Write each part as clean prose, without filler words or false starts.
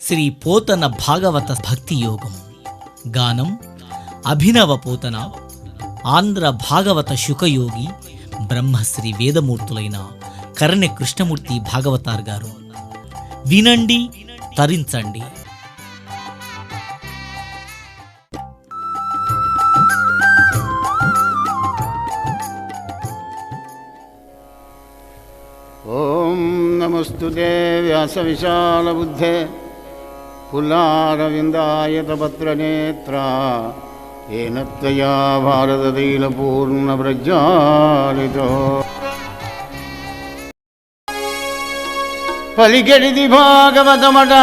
శ్రీ పోతన భాగవత భక్తి యోగం. గానం అభినవ పోతన, ఆంధ్ర భాగవత శుకయోగి బ్రహ్మశ్రీ వేదమూర్తులైన కరణె కృష్ణమూర్తి భాగవతార్ గారు. వినండి, తరించండి. ఓం నమస్తుతే వ్యాస విశాల బుద్ధే పుల్లారవిందాయతపత్రనేత్ర ఏన త్వయా భారతతైలపూర్ణ ప్రజ్వాలితో పలికెడిది భాగవతమట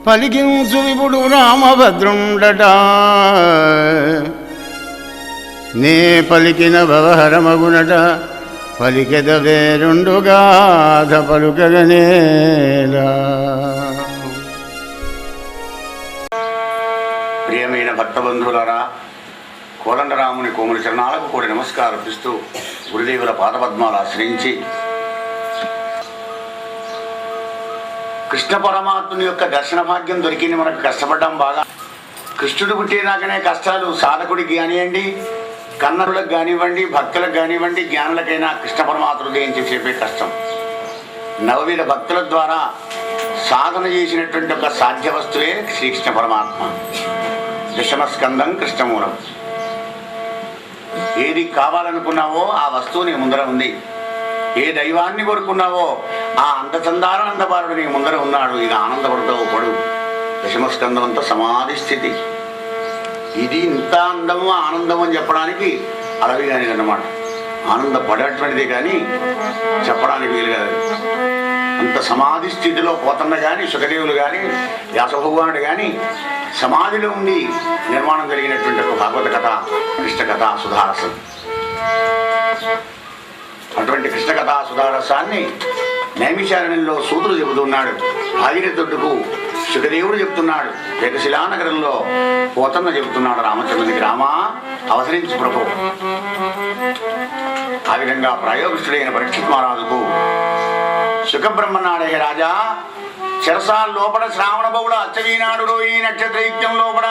పలికించు విపుడు రామభద్రుండట నే పలికిన భవహరమగునట పలికెద వేరుండుగాథ పలుకగనేలా. ప్రియమైన భక్తబంధువులారా, కోదండరాముని కోమలి చరణాలకు కూడా నమస్కారపిస్తూ గురుదేవుల పాదపద్మాలు ఆశ్రయించి కృష్ణ పరమాత్ముని యొక్క దర్శన భాగ్యం దొరికింది. మనకు కష్టపడ్డాం బాగా. కృష్ణుడు పుట్టేదాకానే కష్టాలు. సాధకుడికి కానివ్వండి, కన్నరులకు కానివ్వండి, భక్తులకు కానివ్వండి, జ్ఞానులకైనా కృష్ణ పరమాత్మ హృదయం చెప్పే కష్టం. నవవిధ భక్తుల ద్వారా సాధన చేసినటువంటి ఒక సాధ్య వస్తువే శ్రీకృష్ణ పరమాత్మ. దశమస్కందం కృష్ణమూలం. ఏది కావాలనుకున్నావో ఆ వస్తువు నీ ముందర ఉంది. ఏ దైవాన్ని కోరుకున్నావో ఆ అందచందానందబారుడు నీ ముందర ఉన్నాడు. ఇక ఆనందపడతావు పడు. దశమస్కందం అంతా సమాధి స్థితి. ఇది ఇంత అందము ఆనందం అని చెప్పడానికి అలవి కానీ అన్నమాట. ఆనందపడేటువంటిదే కానీ చెప్పడానికి వీలు కాదు. అంత సమాధి స్థితిలో పోతన్న కానీ, సుఖదేవులు కానీ, వ్యాసభగవానుడు కానీ సమాధిలో ఉండి నిర్మాణం కలిగినటువంటి ఒక భాగవత కథ కృష్ణ కథ సుధారసం. అటువంటి కృష్ణ కథా సుధారసాన్ని నైమిషారణ్యంలో సూతుడు చెబుతున్నాడు. భాగీరథుడుకు సుఖదేవుడు చెప్తున్నాడు. ఏకశిలానగరంలో పోతన్న చెబుతున్నాడు రామచంద్రునికి, రామా అవసరించు ప్రభు. ఆ విధంగా ప్రాయోగిష్ఠుడైన పరీక్షిత్ మహారాజుకు సుఖబ్రహ్మన్నాడే, రాజా చెరసాల లోపల శ్రావణ బహుళ అచ్చవీనాడు రోహిణి నక్షత్రయుక్తం లోపల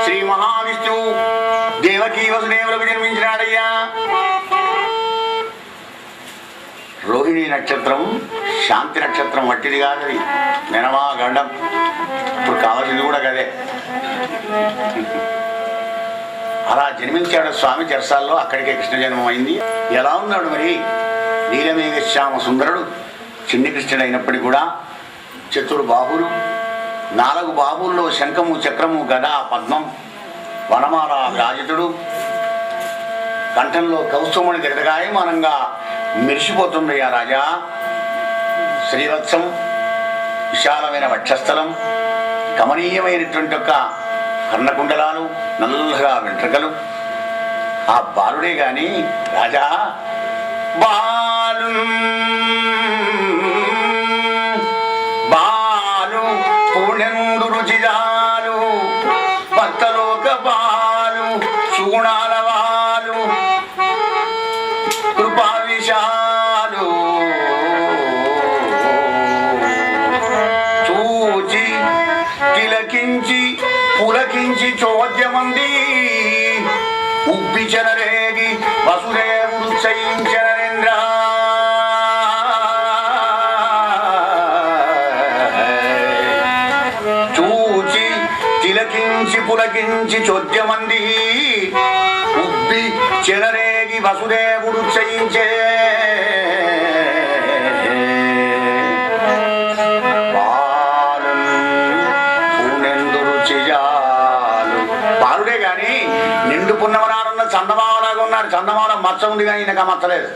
శ్రీ మహావిష్ణువు దేవకీ వసుదేవులకు జన్మించినాడయ్యా. రోహిణి నక్షత్రం శాంతి నక్షత్రం వట్టిది కాదది. నెనమా గండం. ఇప్పుడు కావాల్సింది కూడా కదే. అలా జన్మించాడు స్వామి చెరసాల్లో. అక్కడికే కృష్ణ జన్మం అయింది. ఎలా ఉన్నాడు మరి? నీలమేఘ శ్యామ సుందరుడు. చిన్ని కృష్ణుడు అయినప్పటికీ కూడా చతుర్బాహులు. 4 బాహువుల్లో శంఖము, చక్రము, గద, పద్మం, వనమాల విరాజితుడు. కంఠంలో కౌస్తుమణి జగదగాయమానంగా మెరిసిపోతుందయ్యా రాజా. శ్రీవత్సం, విశాలమైన వక్షస్థలం, కమనీయమైనటువంటి ఒక కర్ణకుండలాలు, నల్లగా వెంట్రుకలు. ఆ బాలుడే గాని రాజా బాలు బాలు పూర్ణెందు రుచిజాలు భక్తలోక బాలు సుగుణాల వాలు కృపా విశాలు చూచి తిలకించి పులకించి చోద్యమంది ఉబ్బిచనరేగి వసుదేవుడు చయించనరేంద్ర. చూచి తిలకించి పులకించి చోద్యమంది ఉబ్బి చెలరేగి వసుదేవుడు చయించే. బాలుడే గాని నిండు పున్నమనాడున్న చందమామలాగా ఉన్నాడు. చందమామ మచ్చ ఉంది కానీ ఈయనకు మచ్చలేదు.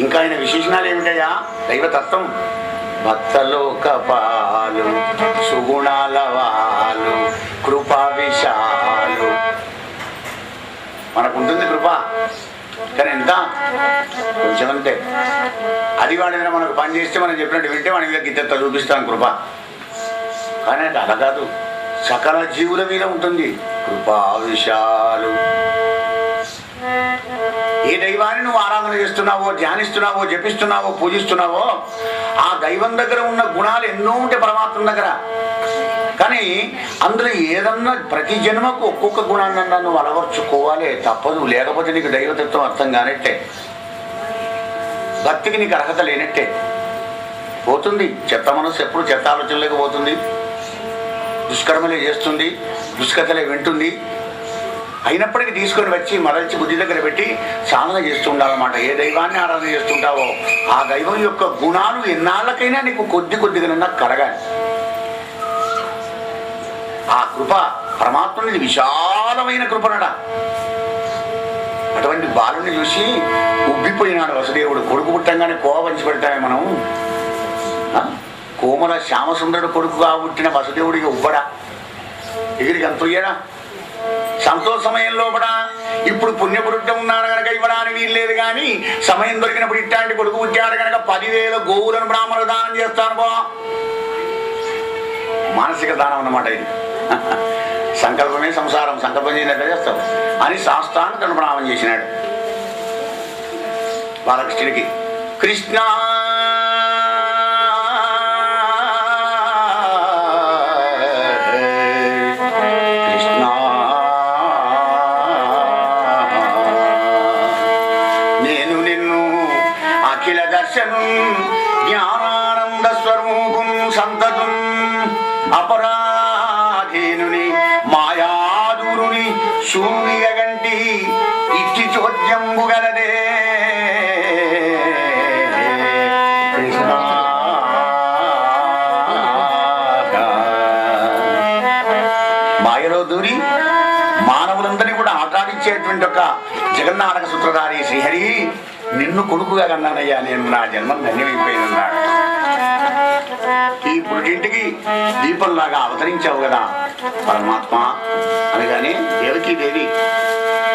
ఇంకా ఆయన విశేషణాలు ఏమిటయ్యా? దైవతత్వం. భక్తలోక పాలు సుగుణాల వాలు కృపా విశాలు. మనకుంటుంది కృప, కానీ ఎంత కొంచెం అంతే. అది వాడైనా మనకు పని చేస్తే మనం చెప్పినట్టు వింటే మనకి గిద్దెత్త చూపిస్తాను కృప. కానీ అది అలా కాదు. సకల జీవుల మీద ఉంటుంది కృపా విశాలు. ఏ దైవాన్ని నువ్వు ఆరాధన చేస్తున్నావో, ధ్యానిస్తున్నావో, జపిస్తున్నావో, పూజిస్తున్నావో ఆ దైవం దగ్గర ఉన్న గుణాలు ఎన్నో ఉంటాయి పరమాత్మ దగ్గర. కానీ అందులో ఏదన్నా ప్రతి జన్మకు ఒక్కొక్క గుణాన్ని నువ్వు అలవర్చుకోవాలి, తప్పదు. లేకపోతే నీకు దైవతత్వం అర్థం కానట్టే, భక్తికి నీకు అర్హత లేనట్టే. పోతుంది చెత్త మనసు, ఎప్పుడు చెత్త ఆలోచనలోకి పోతుంది, దుష్కర్మలే చేస్తుంది, దుష్కథలే వింటుంది. అయినప్పటికీ తీసుకొని వచ్చి మరల్చి బుద్ధి దగ్గర పెట్టి సాధన చేస్తూ ఉండాలన్నమాట. ఏ దైవాన్ని ఆరాధన చేస్తుంటావో ఆ దైవం యొక్క గుణాలు ఎన్నాళ్ళకైనా నీకు కొద్దిగా కలగాలి. ఆ కృప పరమాత్మని విశాలమైన కృపనట. అటువంటి బాలుని చూసి ఉబ్బిపోయినాడు వసుదేవుడు. కొడుకు పుట్టంగానే కోవ పంచి పెడతామే మనం. కోమల శ్యామసుందరుడు కొడుకుగా పుట్టిన వసుదేవుడికి ఉబ్బడా, ఎగిరికి అంత ఉయ్యడా? సంతోష సమయంలో కూడా ఇప్పుడు పుణ్యపురుట్టం ఉన్నాడు కనుక ఇవ్వడానికి వీల్లేదు, కానీ సమయం దొరికినప్పుడు ఇట్లాంటి కొడుకు పుట్టాడు కనుక 10,000 గోవులను బ్రాహ్మణులు దానం చేస్తాను బా. మానసిక దానం అన్నమాట ఇది. సంకల్పమే సంసారం, సంకల్పం చేసినట్టు చేస్తాం అని శాస్త్రాన్ని తను ప్రణామం చేసినాడు బాలకృష్ణుడికి. కృష్ణ కృష్ణ నేను నిన్ను అఖిల దర్శనం జ్ఞానానంద స్వరూపం సంతతం అపరాధీనుని మాయాదూరుని శూన్యగంటి ఇచ్చి చోద్యంబు గలదే కృష్ణ. మాయలో దూరి మానవులందరినీ కూడా ఆటాడించేటువంటి ఒక జగన్నాటక సూత్రధారి శ్రీహరి నిన్ను కొడుకుగా కన్నానయ్యా, నేను నా జన్మం ధన్యమైపోయినన్నాడు. ఈ పురుటింటికి దీపంలాగా అవతరించావు కదా పరమాత్మ అనగానే దేవకీ దేవి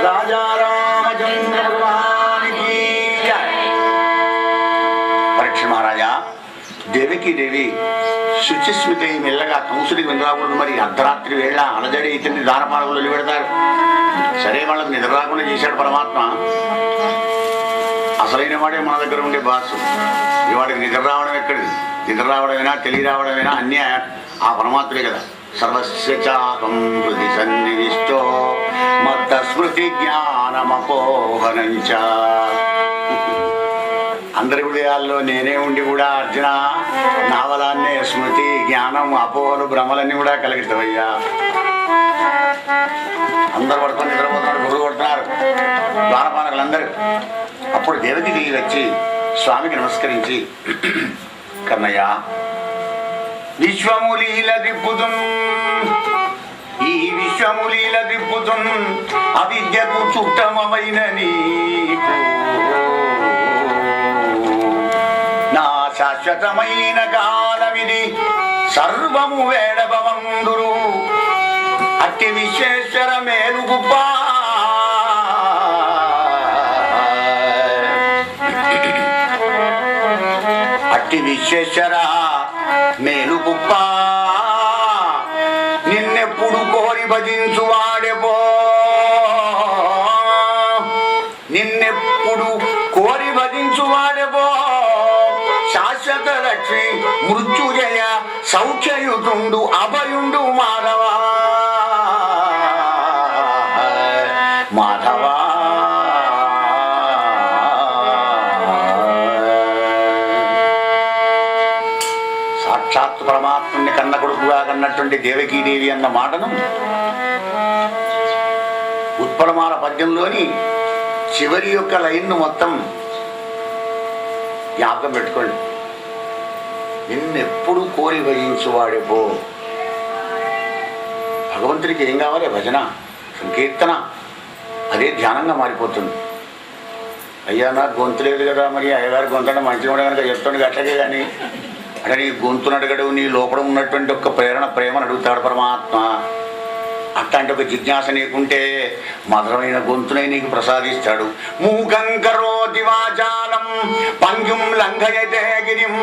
రాజారామచంద్ర పరీక్ష మహారాజా దేవకీ దేవి శుచిస్మిత మెల్లగా కంసుడికి వెళ్ళరాకూడదు. మరి అర్ధరాత్రి వేళ అలజడి ఇతన్ని దానపాలకులు వెలిపెడతారు. సరే వాళ్ళకి నిద్ర రాకుండా చేశాడు పరమాత్మ. అసలైన వాడే మన దగ్గర ఉండే బాసు. ఇవాడికి నిద్ర రావడం ఎక్కడిది? నిద్ర రావడమైనా తెలియ రావడమైనా అన్నీ ఆ పరమాత్మే కదా. సర్వస్య చాకం హృది సన్నివిష్టో మత్త స్మృతి జ్ఞానమపోహనంచ. అందరి హృదయాల్లో నేనే ఉండి కూడా అర్జున నా వలాన్నే స్మృతి, జ్ఞానం, అపోహలు, భ్రమలన్నీ కూడా కలిగిస్తావయ్యా. అందరు పడుకొని నిద్రపోతున్నారు, గురువు కొడుతున్నారు ద్వారపాలకులందరూ. అప్పుడు దేవకి దేవి వచ్చి స్వామికి నమస్కరించి కన్నయ్య విశ్వములీల దిప్పుతున్, ఈ విశ్వములీల దిప్పుతున్ అవిద్యకు చుట్టమైన నీకు నా శాశ్వతమైన కాలమిది సర్వము వేడభవందురు అట్టి విశ్వేశ్వర మేలుగుప్ప అట్టి విశ్వేశ్వర మేలుగుప్ప నిన్నెప్పుడు కోరి భజించువాడెపో, నిన్నెప్పుడు కోరి భజించువాడెపో శాశ్వత లక్ష్మి మృత్యుజయ సౌఖ్యయుతుండు అభయుండు మాధవా మాధవా. సాక్షాత్ పరమాత్ముని కన్న కొడుకుగా కన్నటువంటి దేవకీదేవి అన్న మాటను ఉత్పలమాల పద్యంలోని చివరి యొక్క లైన్ను మొత్తం జ్ఞాపకం పెట్టుకోండి. నిన్నెప్పుడు కోరి భజించువాడేపో. భగవంతుడికి ఏం కావాలి? భజన, సంకీర్తన, అదే ధ్యానంగా మారిపోతుంది. అయ్యా నాకు గొంతు లేదు కదా, మరి అయ్యగారు గొంతు మంచిగా కనుక చెప్తాడు అట్లాగే. కానీ అంటే నీ గొంతును అడగడు, నీ లోపల ఉన్నటువంటి ఒక ప్రేమను అడుగుతాడు పరమాత్మ. అట్లాంటి ఒక జిజ్ఞాస నీకుంటే మధురమైన గొంతునే నీకు ప్రసాదిస్తాడు. మూకం కరోతి వాచాలం పంగుం లంఘయతే గిరిం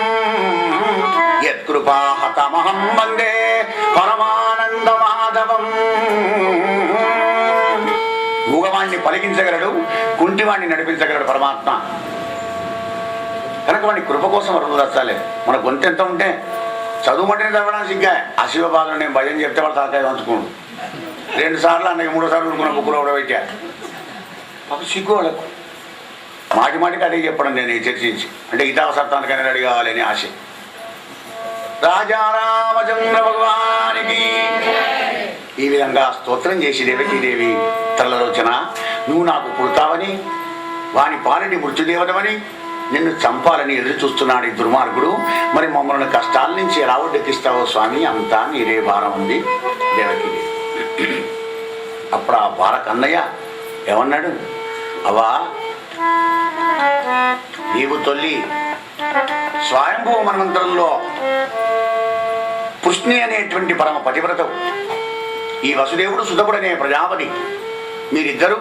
యత్కృపాహతమహం వందే పరమానంద మాధవం. మూగవాణ్ణి పలికించగలడు, కుంటివాడిని నడిపించగలడు పరమాత్మ. కనుక వాడిని కృప కోసం అరువులు రచ్చాలి. మన గొంతు ఎంత ఉంటే చదువుమంటేనే చదవడానికి సిగ్గా. ఆ శివబాలను నేను భయం చెప్తే వాళ్ళు తలకాయ వంచుకోండు. 2 సార్లు అన్నకి 3వ సార్లు ఉరుకున్న బుక్కులో కూడా పెట్టా. పాప సిగ్గు వాళ్ళకు. మాటి మాటికి అడిగి చెప్పడం నేను చర్చించి, అంటే హితావసత్వానికైనా రెడీ కావాలని ఆశ. రాజారామచంద్ర భగవానికి ఈ విధంగా స్తోత్రం చేసి దేవకీదేవి తలలోచన, నువ్వు నాకు పుడతావని, వాని పాలిటి మృత్యుదేవతమని, నిన్ను చంపాలని ఎదురు చూస్తున్నాడు ఈ దుర్మార్గుడు. మరి మమ్మల్ని కష్టాల నుంచి ఎలా ఒడ్డెక్కిస్తావో స్వామి, అంతా నీరే భారం ఉంది దేవకీదేవి. అప్పుడు ఆ భారత అన్నయ్య ఏమన్నాడు, అవా నీవు తొల్లి స్వయంభూ మన్వంతరంలో పుష్ణి అనేటువంటి పరమ పతివ్రతవు, ఈ వసుదేవుడు సుతపుడనే ప్రజాపతి, మీరిద్దరు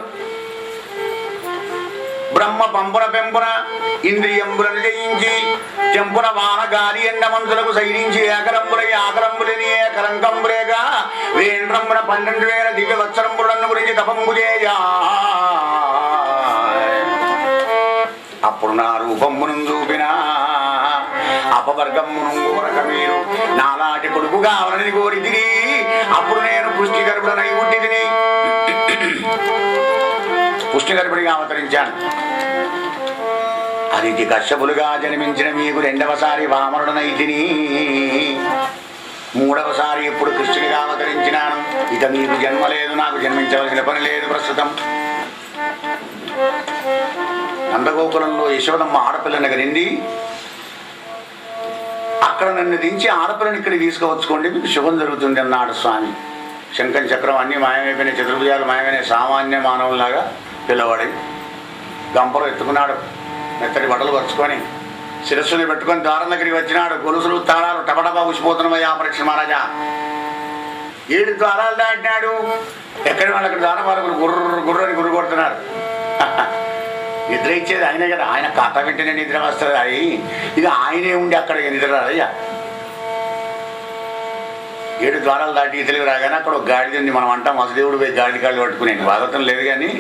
బ్రహ్మ పంపున పెంపున ఇంద్రియంబులను జయించి చెంపున వానగారి ఎండ మంతులకు సైరించి ఏకరంబులకి ఆకరంబులని ఏకరంకంబులేగా వేండ్రంబున 12,000 దివ్య వత్సరంబులను గురించి తపంబు చేయా. అప్పుడు నా రూపంబును చూపిన అపవర్గమ్మును కోరక మీరు నాలాంటి కొడుకు కావాలని కోరి తిని, అప్పుడు నేను పుష్టిగర్భుడనై పుట్టి తిని పుష్టిగర్భుడిగా అవతరించాను. అదితి కశ్యపులుగా జన్మించిన మీకు 2వసారి వామనుడనైతిని, 3వసారి ఇప్పుడు కృష్ణుడిగా అవతరించినాను. ఇక మీకు జన్మ లేదు, నాకు జన్మించవలసిన పని లేదు ప్రస్తుతం. నందగోకులంలో యశోదమ్మ ఆడపిల్లని కనింది. అక్కడ నన్ను దించి ఆడపిల్లని ఇక్కడికి తీసుకువచ్చుకోండి, మీకు శుభం జరుగుతుంది అన్నాడు స్వామి. శంఖం చక్రం అన్నీ మాయమైపోయినాయి, చతుర్భుజాలు మాయమైనాయి. సామాన్య మానవులాగా పిల్లవాడి గంపలు ఎత్తుకున్నాడు, మెత్తడి బట్టలు పరుచుకొని శిరస్సుని పెట్టుకొని ద్వారం దగ్గరికి వచ్చినాడు. గొలుసులు తాళాలు టపటపా ఉసిపోతున్నామయ్యా పరీక్ష మహారాజా. 7 ద్వారాలు దాటినాడు. ఎక్కడి వాళ్ళు అక్కడ ద్వారం వాళ్ళు గుర్రని గుర్రు కొడుతున్నారు. నిద్ర ఇచ్చేది ఆయనే కదా, ఆయన కథ పెట్టిన నిద్ర వస్తుంది. అది ఇక ఆయనే ఉండి అక్కడ నిద్ర రాదయ్యా. 7 ద్వారాలు దాటి తెలివి రాగానే అక్కడ ఒక గాడిద ఉంది. మనం అంటాం వసుదేవుడు పోయి గాడి కాళ్ళు పట్టుకునేది, భాగవతం లేదు. కానీ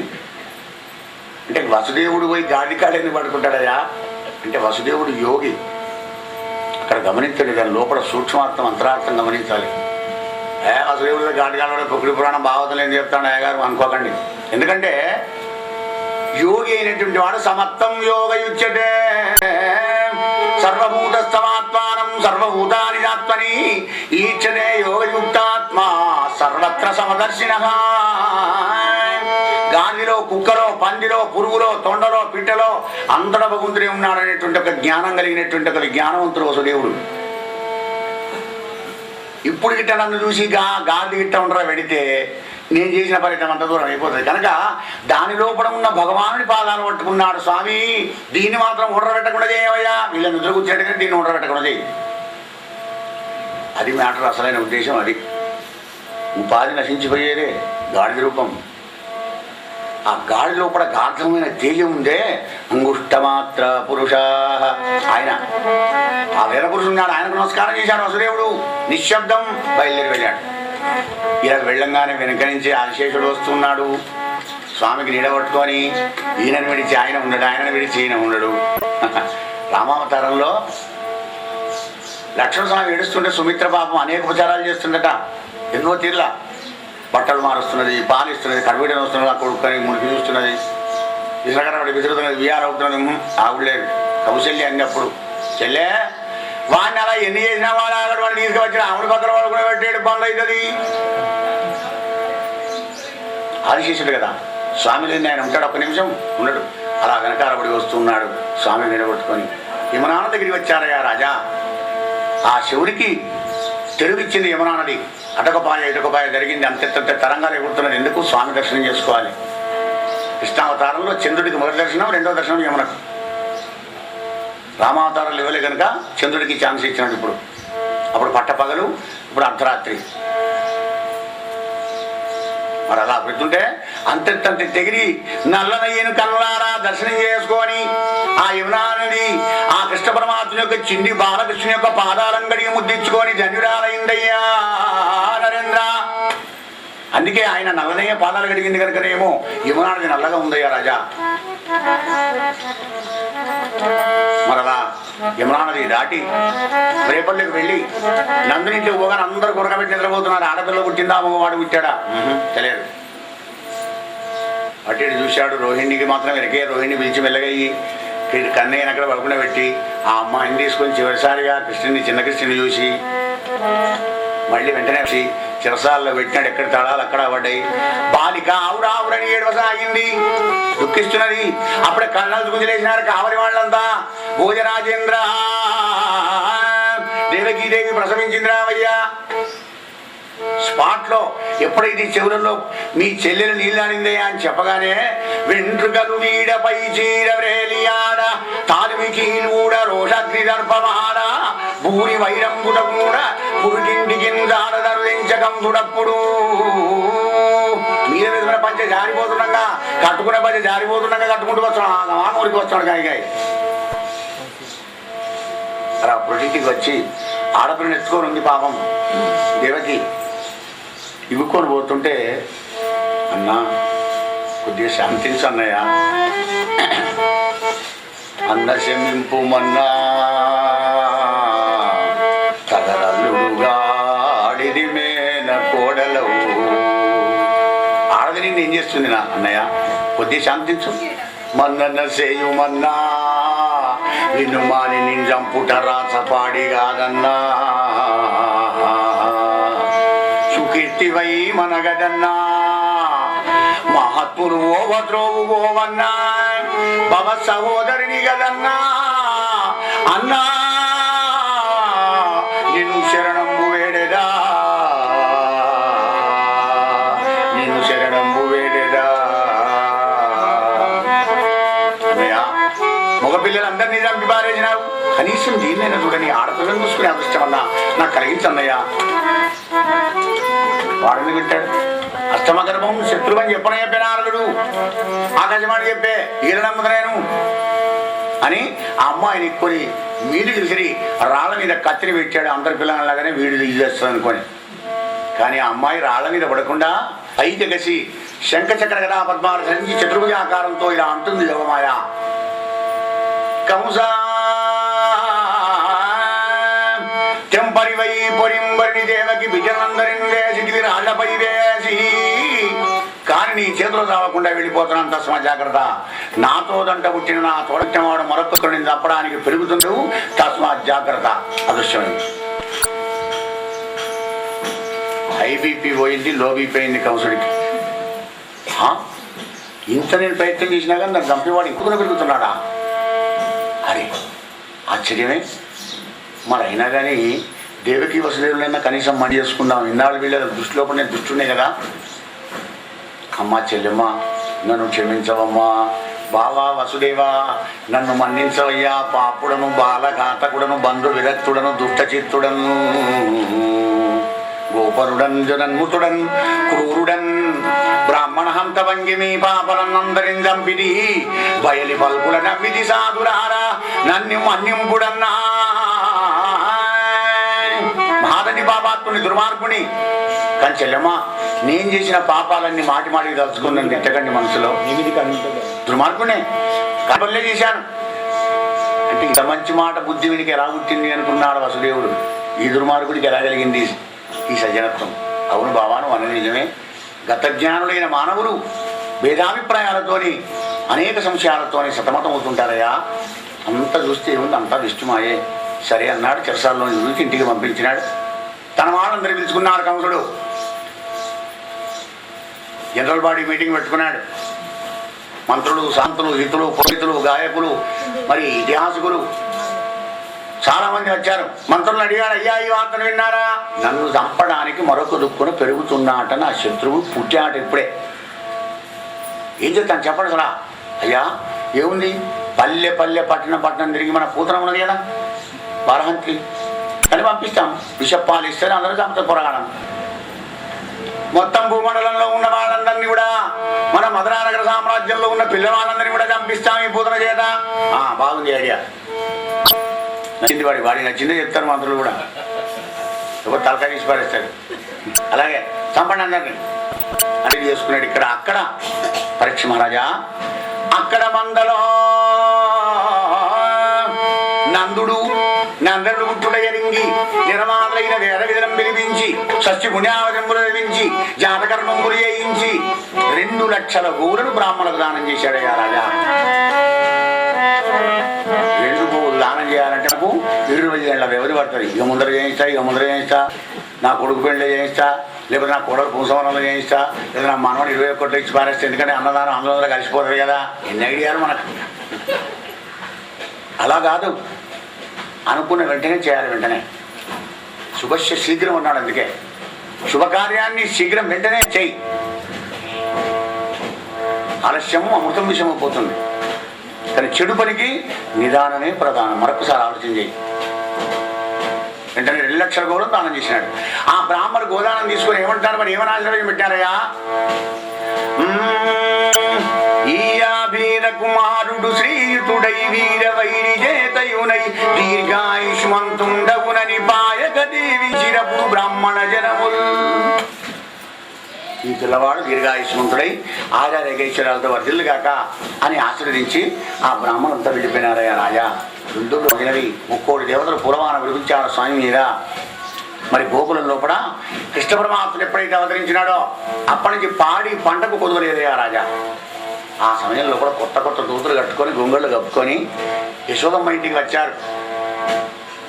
అంటే వసుదేవుడు పోయి గాడి కాళ్ళు ఎందుకు పట్టుకుంటాడయ్యా అంటే వసుదేవుడు యోగి. అక్కడ గమనించండి, దాని లోపల సూక్ష్మార్థం అంతరార్థం గమనించాలి. వసుదేవుడు గాడి కాళ్ళు పొగిడి పురాణం భాగవతం ఏం చెప్తాడు అయ్యగారు అనుకోకండి. ఎందుకంటే యోగి అయినటువంటి వాడు సమత్తం యోగయుచ్యతే, సర్వభూతస్థమాత్మానం సర్వభూతాని ఆత్మని ఈక్షతే యోగయుక్తాత్మా సర్వత్ర సమదర్శినః. గాలిలో, కుక్కలో, పందిలో, పురుగులో, తొండలో, పిట్టలో అంతటా భగవంతుడే ఉన్నాడనేటువంటి ఒక జ్ఞానం కలిగినటువంటి ఒక విజ్ఞానవంతుడు వసుదేవుడు. ఇప్పుడు గిట్ట నన్ను చూసి గాలి గిట్ట ఉండరా వెడితే నేను చేసిన ఫలితం అంత దూరం అయిపోతుంది. కనుక దాని లోపల ఉన్న భగవానుడి పాదాలు పట్టుకున్నాడు స్వామి. దీన్ని మాత్రం ఉండబెట్టకుండా చేయవయ్యా, వీళ్ళని నిద్ర కూర్చోటంటే దీన్ని ఉండబెట్టకుండా చేయి. అది మ్యాటర్, అసలైన ఉద్దేశం అది. ఉపాధి నశించిపోయేదే గాడిద రూపం. ఆ గాడి లోపల గాఢమైన తేజం ఉందే, అంగుష్టమాత్ర పురుష. ఆయన ఆ వేద పురుషున్నాడు, ఆయనకు నమస్కారం చేశాడు వసుదేవుడు. నిశ్శబ్దం బయలుదేరి వెళ్ళాడు. ఇలా వెళ్ళంగానే వెనుక నుంచి ఆదిశేషుడు వస్తున్నాడు. స్వామికి నీడబట్టుకొని ఈయనను విడిచి ఆయన ఉండడు, ఆయనను విడిచి ఈయన ఉండడు. రామావతారంలో లక్ష్మణస్వామి ఏడుస్తుంటే సుమిత్ర పాపం అనేక ఉపచారాలు చేస్తుండట. ఎన్నో తీర్ల బట్టలు మారుస్తున్నది, పాలిస్తున్నది, కడుబిడ్డను వస్తున్నది, ఆ కొడుకుని మురికి చూస్తున్నది, విసరగడబడి విసురుతున్నది, విఆర్ అవుతున్నది. ఆవిడలేదు కౌశల్య అన్నప్పుడు చెల్లె వాడిని అలా ఎన్ని చేసినా వాడు ఆగడు. వాడిని తీసుకువచ్చిన ఆవిడ పక్కన వాడు కూడా పెట్టేడు బంద్ అవుతుంది. ఆదిశేషుడు కదా, స్వామి లేని ఆయన ఉంటాడు, ఒక్క నిమిషం ఉండడు. అలా వెనకాలబడి వస్తున్నాడు. స్వామి నిలబెట్టుకొని యమునాన దగ్గరికి వచ్చారయ్యా రాజా. ఆ శివుడికి తెలుగిచ్చింది యమునా నది. అటకపాయ ఇటకపాయ జరిగింది, అంతెంత తరంగాలు ఎగురుతున్నది. ఎందుకు? స్వామి దర్శనం చేసుకోవాలి. కృష్ణావతారంలో చంద్రుడికి మొదటి దర్శనం, 2వ దర్శనం యమునకు. రామావతారాలు ఇవ్వలే కనుక చంద్రుడికి ఛాన్స్ ఇచ్చినట్టు. ఇప్పుడు అప్పుడు పట్టపగలు, ఇప్పుడు అర్ధరాత్రి. మరి అలా పెడుతుంటే అంతెంత తెగిరి నల్లనయ్యను కళ్ళారా దర్శనం చేసుకొని ఆ యమునా నది ఆ కృష్ణ పరమాత్మ యొక్క చిండి బాలకృష్ణ యొక్క పాదాలంగడికి ముద్దించుకొని ధన్యురాలైందయ్యా నరేంద్ర. అందుకే ఆయన నల్లనయ్య పాదాలు కడిగింది కనుకనేమో యమునా నది నల్లగా ఉందయ్యా రాజా. మరలా యమునా నది దాటి రేపల్లికి వెళ్ళి నందునింటికి పోగానే అందరూ కొరకబెట్టి నిద్రపోతున్నారు. ఆడపిల్ల పుట్టిందా మగవాడు పుట్టాడా తెలియదు. అటు ఇటు చూశాడు. రోహిణికి మాత్రం వెనకే రోహిణి పిలిచి మెల్లగయ్యి కన్నయ్యని అక్కడ పడుకునే పెట్టి ఆ అమ్మాయిని తీసుకొని చివరిసారిగా కృష్ణుని చిన్న కృష్ణుని చూసి మళ్ళీ వెంటనే వచ్చి చిరసాల్లో పెట్టినాడు. ఎక్కడ తడాలు అక్కడ పడ్డాయి. బాలిక ఆవురావురని ఏడవసాగింది, దుఃఖిస్తున్నది. అప్పుడే కళ్ళలు గుంజలేసినారు కావలి వాళ్ళంతా. భోజరాజేంద్ర దేవకీదేవి ప్రసవించిందిరావయ్యా. స్పాట్ లో ఎప్పుడైతే చెవులలో మీ చెల్లెలు నీళ్ళాడిందే అని చెప్పగానే వెంట్రుకలు వీడపై చీరవ్రేలియాడ తాలిమికీలూడ రోషగ్ని దర్పమాడ భూరి వైరంబుట కూడా పురుటింటికి దారదర్వించకందుడప్పుడు మీద మీద పంచ జారిపోతుండగా కట్టుకున్న పంచ జారిపోతుండగా కట్టుకుంటూ వస్తున్నాడు. ఊరికి వస్తున్నాడు గాయగాయ. అలా పురుటింటికి వచ్చి ఆడపిల్లని ఎత్తుకొని ఉంది పాపం దేవకి. ఇవ్వుకొని పోతుంటే అన్నా కొద్దిగా శాంతించు అన్నయ్య, అన్న శమింపు మన్నా తగరల్లుడుగా ఆడిది మేన కోడలవు. ఆడది నిన్ను ఏం చేస్తుంది నా అన్నయ్య, కొద్దిగా శాంతించు. మన్నన్న సేయుమన్నా నిన్ను మాని నింజంపుట రాసపాడి కాదన్నా, సుకీర్తివై మనగదన్నా, మహత్ములు ఓవద్రోవు ఓవన్నా, భవ సహోదరిని గదన్నా అన్నా నిన్ను శరణంబు వేడెదా, నిన్ను శరణంబు వేడెదా. మగపిల్లలందరినీ చంపి పారేసినావు, కనీసం దీన్నైనా చూడని ఆడపిల్లని చూసుకునే అదృష్టం అన్నా నాకు కలిగించన్నయ్యా. వాడిని పెట్టాడు. అష్టమగర్భం శత్రువని చెప్పనే చెప్పాను నారదుడు. ఆకాశవాణి చెప్పే ఈరనమ్మదనేను అని ఆ అమ్మాయిని ఎక్కుని వీడికి విసిరి రాళ్ల మీద కత్తిని పెట్టాడు. అందరి పిల్లలలాగానే వీడి తీసేస్తుంది అనుకొని. కానీ ఆ అమ్మాయి రాళ్ల మీద పడకుండా అయితే కసి శంఖచక్ర గదా పద్మాలు ధరించి చతుర్భుజ ఆకారంతో ఇలా అంటుంది యోగమాయ. కంసా తెంపరివై పొరింబరిని దేవకి విజయనందరిని వేసి రాళ్లపై వేసి, కానీ నీ చేతులు రావకుండా వెళ్ళిపోతున్నాను. తస్మా జాగ్రత్త. నాతో దంట పుట్టిన నా తోడవాడు మరొకరిని చంపడానికి పెరుగుతుండవు. తస్మా జాగ్రత్త. అదృశ్యమైంది. హై బీపీ పోయింది, లో బీపీ అయింది కంసుడికి. ఇంత నేను ప్రయత్నం చేసినా కానీ నాకు చంపేవాడు ఇంకొకరు పెరుగుతున్నాడా అరే ఆశ్చర్యమే. మరి అయినా కానీ దేవకి వసుదేవులైనా కనీసం మడి చేసుకుందాం. ఇన్నాళ్ళు వీళ్ళ దృష్టిలో నేను దుష్టునే కదా. అమ్మ చెల్లెమ్మ నన్ను క్షమించవమ్మా, బావా వసుదేవా నన్ను మన్నించవయ్యా, పాపుడను బాలఘాతకుడను బంధు విరక్తుడను దుష్టచిత్తుడను గోపరుడన్ జనన్ముతుడన్ క్రూరుడన్ బ్రాహ్మణ హంత భంగిమి పాపలనందరిని చంపిది బయలి పల్పుల నమ్మిది సాధురారా నన్ను మన్నింపుడన్నా. మహాదని పాపాత్ముని దుర్మార్గుని. కానీ చెల్లెమ్మ నేను చేసిన పాపాలన్నీ మాటి మాటికి తలుచుకుందని తిట్టకండి మనసులో. దుర్మార్గునే కబల్లే చేశాను అంటే ఇంత మంచి మాట బుద్ధి వీడికి ఎలా పుట్టింది అనుకున్నాడు వసుదేవుడు. ఈ దుర్మార్గుడికి ఎలా కలిగింది ఈ సజ్జనత్వం? అవును బావాను అన్న నిజమే. గత జ్ఞానులైన మానవులు భేదాభిప్రాయాలతోని అనేక సంశయాలతోని సతమతం అవుతుంటారయ్యా. అంతా చూస్తే ఏముంది, అంతా విష్ణుమాయే. సరే అన్నాడు. చెరసాల్లో చూసి ఇంటికి పంపించినాడు. తన వాళ్ళందరూ పిలుచుకున్నాడు కంసుడు. జనరల్ బాడీ మీటింగ్ పెట్టుకున్నాడు. మంత్రులు, శాంతులు, హితులు, పురోహితులు, గాయకులు, మరి ఇతిహాసకులు చాలా మంది వచ్చారు. మంత్రులను అడిగాడు, అయ్యా ఈ వార్తను విన్నారా? నన్ను చంపడానికి మరొక దుక్కును పెరుగుతున్నాట నా శత్రువు పుట్టాడు ఇప్పుడే. ఏం చెప్తాను చెప్పండి సరా. అయ్యా ఏముంది, పల్లె పల్లె పట్టణం పట్టణం తిరిగి మన పూతన ఉన్నది కదా బారహంతి అని పంపిస్తాం. బిషప్పాలు ఇస్తే అందరూ చంపుతారు పొరగాడం. మొత్తం భూమండలంలో ఉన్న వాళ్ళందరినీ కూడా, మన మధురానగర సామ్రాజ్యంలో ఉన్న పిల్లవాళ్ళందరినీ కూడా చంపిస్తాం ఈ పూతన చేత. బాగుంది ఐడియా. నచ్చింది వాడికి నచ్చిందే చెప్తారు మంత్రులు కూడా. ఎవరు తలకాయ తీసి పారేస్తారు. అలాగే చంపండి అందరినీ. అని చేసుకున్నాడు. ఇక్కడ అక్కడ పరీక్ష మహారాజా అక్కడ మందలో నందుడు నందనుడు గుట్టుడయరింగి నిర్మాలైన వేద విధనం పిలిపించి షష్ఠి పుణ్యావజంబులు నిర్మించి జాతకర్మంబులు చేయించి 2 లక్షల గోవులను బ్రాహ్మణులకు దానం చేశాడయ్యా రాజా. 2 గోవులు దానం చేయాలంటే నాకు 20 ఏళ్ళ వ్యవధి పడుతుంది. ఇక ముందర చేయిస్తా, నా కొడుకు పెళ్ళి చేయిస్తా, లేకపోతే నా కొడుకు పూసవనంలో చేయిస్తా, లేదా నా మనవడు 21 ఇచ్చి పారేస్తే, ఎందుకంటే అన్నదానం అందులో కలిసిపోతుంది కదా. ఎన్ని ఐడియాలు మనకు. అలా కాదు, అనుకున్న వెంటనే చేయాలి. వెంటనే శుభస్య శీఘ్రం ఉన్నాడు. అందుకే శుభకార్యాన్ని శీఘ్రం వెంటనే చేయి. ఆలస్యము అమృతం విషయము పోతుంది. కానీ చెడు పనికి నిదానమే ప్రధానం. మరొకసారి ఆలోచన చేయి. వెంటనే 2 లక్షల గోవులను దానం చేసినాడు. ఆ బ్రాహ్మణుడు గోదానం తీసుకొని ఏమంటారు, మరి ఏమని ఆశీర్వచనం పెట్టారయ్యా? ఈయాభీర కుమారుడు శ్రీయుతుడై వీర వైరి చేతయునై దీర్ఘాయుష్మంతుండగునని పాయక దీవించినప్పుడు బ్రాహ్మణ జనములు. ఈ పిల్లవాడు దీర్ఘాయుష్మంతుడై ఆచార్యగైశ్వర్యాలతో వర్ధిల్లు కాక అని ఆశీర్వదించి ఆ బ్రాహ్మణులంతా వెళ్ళిపోయినారయ్యా రాజా. దుందుడు వదినవి 3 దేవతలు పూర్వాన విడిపించారు స్వామి మీద. మరి గోకులం లోపల కృష్ణ పరమాత్ముడు ఎప్పుడైతే అవతరించినాడో అప్పటి నుంచి పాడి పంటకు కొదువలేదయ్యా రాజా. ఆ సమయంలో కూడా కొత్త దూతులు కట్టుకొని గొంగళ్ళు కప్పుకొని యశోదమ్మ ఇంటికి వచ్చారు.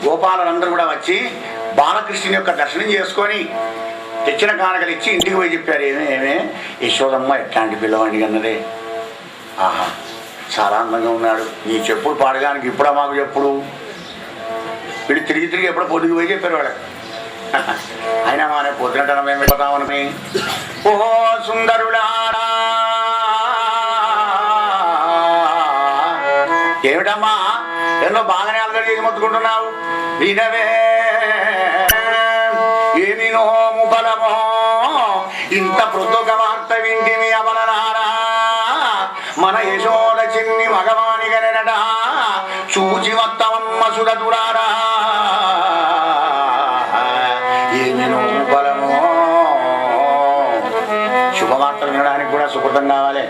గోపాలందరూ కూడా వచ్చి బాలకృష్ణుని యొక్క దర్శనం చేసుకొని తెచ్చిన కానుకలు ఇచ్చి ఇంటికి పోయి చెప్పారు, ఏమే యశోదమ్మ ఎట్లాంటి పిల్లవాడిని అన్నదే. ఆహా, చాలా అందంగా ఉన్నాడు. నీ చెప్పుడు పాడగానికి ఇప్పుడా మాకు చెప్పుడు. వీడు తిరిగి ఎప్పుడో పొద్దుకు పోయి చెప్పారు వాడు. అయినా మానే పొద్దునట మేము వెళ్ళిపోతామని. ఓహో సుందరులారా, ఏమిటమ్మా ఎన్నో బాగానే అల్లరి చేసి మొత్తుకుంటున్నావు? వినవే ఏమి నోము బలమో ఇంత పృథుక వార్త వింటిమి అబలనారా. మన యశోద చిన్ని మగవాని గనట చూచి వత్తవమ్మ సురదురారా. ఏమి నోము బలమో. శుభవార్తలు వినడానికి కూడా సుకృతం కావాలి.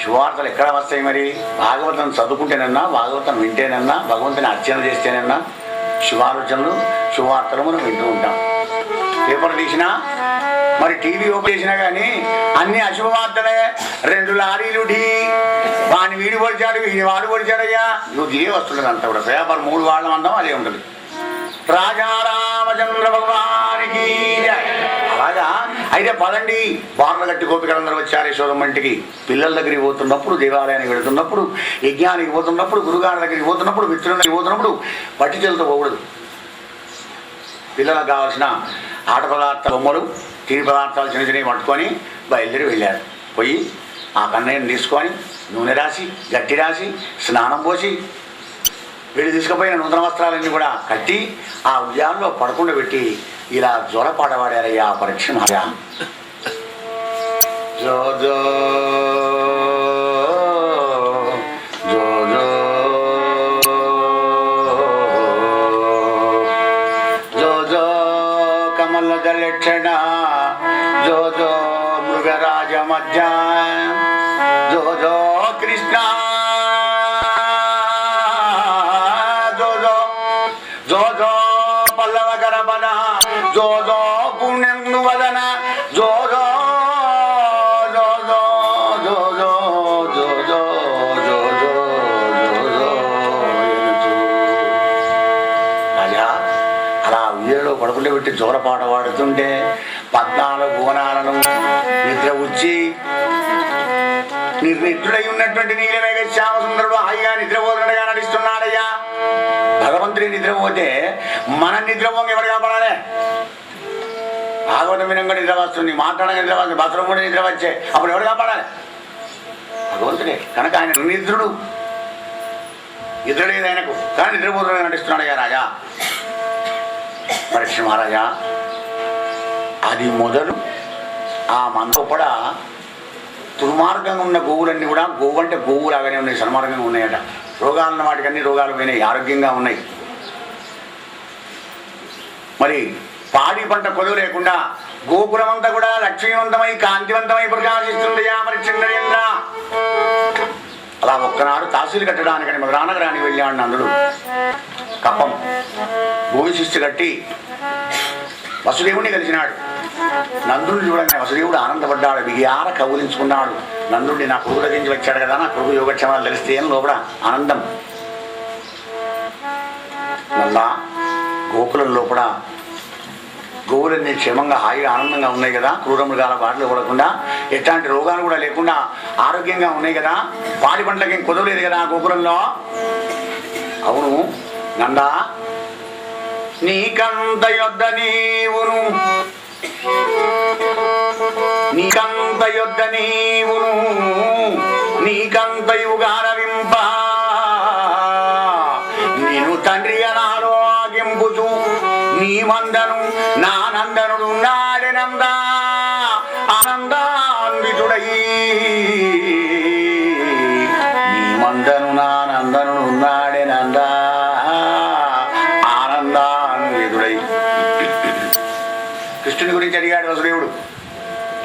శుభవార్తలు ఎక్కడ వస్తాయి మరి? భాగవతం చదువుకుంటేనన్నా, భాగవతం వింటేనన్నా, భగవంతుని అర్చన చేస్తేనన్నా శుభాలోచనలు శుభవార్తలు మనం వింటూ ఉంటాం. పేపర్ తీసినా, మరి టీవీ ఓపెన్ చేసినా కానీ అన్ని అశుభవార్తలే. 2 లారీలు ఢీ, వాడిని వీడి పొడిచాడు, వీడిని వాడు పొడిచాడయ్యా. నువ్వు ఇదే వస్తుండదు అంతా కూడా. పేపర్ 3 వాళ్ళ అందం అదే ఉంటుంది. రాజారామచంద్ర భగవానికి. అలాగా అయితే పదండి, బార్ల గట్టి గోపికలందరూ వచ్చారు యశోదమ్మ ఇంటికి. పిల్లల దగ్గరికి పోతున్నప్పుడు, దేవాలయానికి వెళుతున్నప్పుడు, యజ్ఞానికి పోతున్నప్పుడు, గురుగారి దగ్గరికి పోతున్నప్పుడు, మిత్రుల దగ్గరికి పోతున్నప్పుడు పట్టి చేతులతో పోకూడదు. పిల్లలకు కావాల్సిన ఆట పదార్థ బొమ్మలు, తిని పదార్థాలు చిన్న చిన్నవి పట్టుకొని బయలుదేరి వెళ్ళారు. పోయి ఆ కన్నయ్యను తీసుకొని నూనె రాసి, గట్టి రాసి, స్నానం పోసి, వీళ్ళు తీసుకుపోయిన నూతన వస్త్రాలన్నీ కూడా కట్టి ఆ ఉయ్యాల్లో పడకుండా పెట్టి ఇలా జ్వరపాట పాడారయ్యా పరీక్ష మహారాజా. జో జో జో జో జో కమల దళక్షణ జో జో మృగరాజ మధ్య జో జో కృష్ణ జో జో పల్లవ గరబన జో జో పుణ్యం వదన జో జో జో జో జో జో జో జో జో జో జో. రాజా అలా ఉయ్యలో పడుకుంటే పెట్టి జోరపాట పాడుతుంటే 14 భువనాలను నిద్ర వచ్చి నిర్నిద్రుడై ఉన్నటువంటి నీలమేఘ శ్యామ సుందరుడు హాయిగా నిద్రపోతున్నట్టుగా నటిస్తున్నాడయ్యా. భగవంతుడి నిద్రపోతే మన నిద్రపోంగ ఎవరు కాపాడాలి? భాగవతం వినంగా నిద్ర వస్తుంది, మాట్లాడగా నిద్ర వస్తుంది, బాత్రూమ్ కూడా నిద్ర వచ్చే, అప్పుడు ఎవరు కాపాడాలి? భగవంతుడే. కనుక ఆయన నిద్రుడు, నిద్ర లేదు ఆయనకు, కానీ నిద్రపోతున్నట్టుగా నటిస్తున్నాడయ్యా రాజా. పరీక్ష మహారాజా అది మొదలు ఆ మందు కూడా దుర్మార్గంగా ఉన్న గోవులన్నీ కూడా, గోవు అంటే గోవు లాగానే ఉన్నాయి, సన్మార్గంగా ఉన్నాయట. రోగాలున్న వాటికి అన్ని రోగాలు పోయినాయి, ఆరోగ్యంగా ఉన్నాయి. మరి పాడి పంట కొలువు లేకుండా గోకులమంతా కూడా లక్ష్మీవంతమై కాంతివంతమై ప్రకాశిస్తుంది యామరిచంద్రేంద్ర. అలా ఒక్కనాడు తహసీలు కట్టడానికని మధురానగరానికి వెళ్ళాడు నందుడు. కప్పం భూమిశిస్తు కట్టి వసుదేవుని కలిసినాడు. నందుడు చూడగానే వసుదేవుడు ఆనందపడ్డాడు, బిగియార కౌలించుకున్నాడు. నందుడిని నా కొడుకు దగ్గరించి వచ్చాడు కదా, నా కొడుకు యోగక్షేమాలు తెలిస్తే అని లోపల ఆనందం. నల్లా గోకులం లోపల గోవులన్నీ క్షేమంగా హాయిగా ఆనందంగా ఉన్నాయి కదా, క్రూర మృగాల బాటలు పడకుండా, ఎట్లాంటి రోగాలు కూడా లేకుండా ఆరోగ్యంగా ఉన్నాయి కదా, పాడి పంటలకి ఏం కుదరలేదు కదా గోకులంలో. అవును నందా, నీకంత యొద్ద నీవును నీకంత యొద్ద నీవును నీకంతయుగారవింప నేను తండ్రి అనారోగ్యంపుచు నీ మందను నా నందనుడు నాడెనందా ఆనందాన్వితుడై. నీ మందను నా నందనుడు నాడెనందా ఆనందాన్వితుడై. కృష్ణుని గురించి అడిగాడు వసుదేవుడు.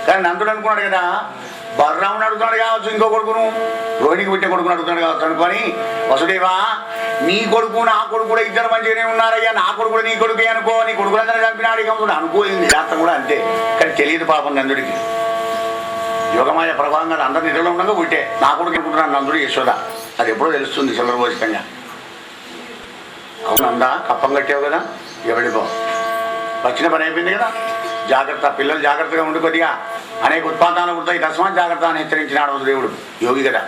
కానీ నందుడు అనుకున్నాడు కదా, బలరాముని అడుగుతున్నాడు కావచ్చు, ఇంకో కొడుకును రోహిణికి పుట్టిన కొడుకుని అడుగుతున్నాడు కావచ్చు అనుకొని, వసుదేవా నీ కొడుకు నా కొడుకు కూడా ఇద్దరు మంచిగానే ఉన్నారయ్యా, నా కొడుకు కూడా నీ కొడుకే అనుకో, నీ కొడుకులందరూ చంపినాడు ఇక అనుకోయింది. శాస్త్రం కూడా అంతే. కానీ తెలియదు పాపం నందుడికి. యోగమాయ ప్రభావం కాదు, అందరు నిద్రలో ఉండగా పుట్టే నా కొడుకు అనుకుంటున్నాను నందుడు యశోద. అది ఎప్పుడో తెలుస్తుంది సులభోచితంగా. అవునందా కప్పం కట్టావు కదా, ఎవడిపో వచ్చిన పని అయిపోయింది కదా, జాగ్రత్త, పిల్లలు జాగ్రత్తగా ఉండి కొద్దిగా అనేక ఉత్పాదాలు పుడతాయి, తస్మాత్ జాగ్రత్త అని హెచ్చరించినాడు వసుదేవుడు. యోగి కదా.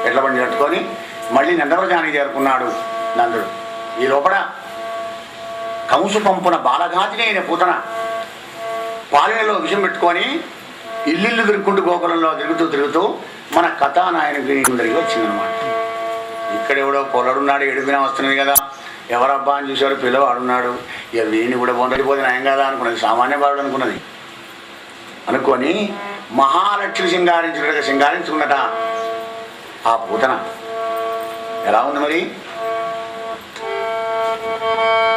ఎడ్ల బండి కట్టుకొని మళ్ళీ నందవ్రజానికి చేరుకున్నాడు నందుడు. ఈ లోపల కంసు పంపున బాలఘాతిని అయిన పూతన పాలనలో విషం పెట్టుకొని ఇల్లు తిరుగుకుంటూ గోకులంలో తిరుగుతూ మన కథానాయకుడి దగ్గరికి వచ్చిందనమాట. ఇక్కడెవడో పొలడున్నాడు, ఎడుగునా వస్తున్నది కదా, ఎవరబ్బా అని చూసేవాడు, పిల్లవాడున్నాడు, ఇక వీడిని కూడా బొందడిపోతే నయం కదా అనుకున్నది, సామాన్య బాలుడు అనుకున్నది. అనుకొని మహాలక్ష్మి సింగారించుకున్నట ఆ పూతన. ఎలా ఉంది మరి?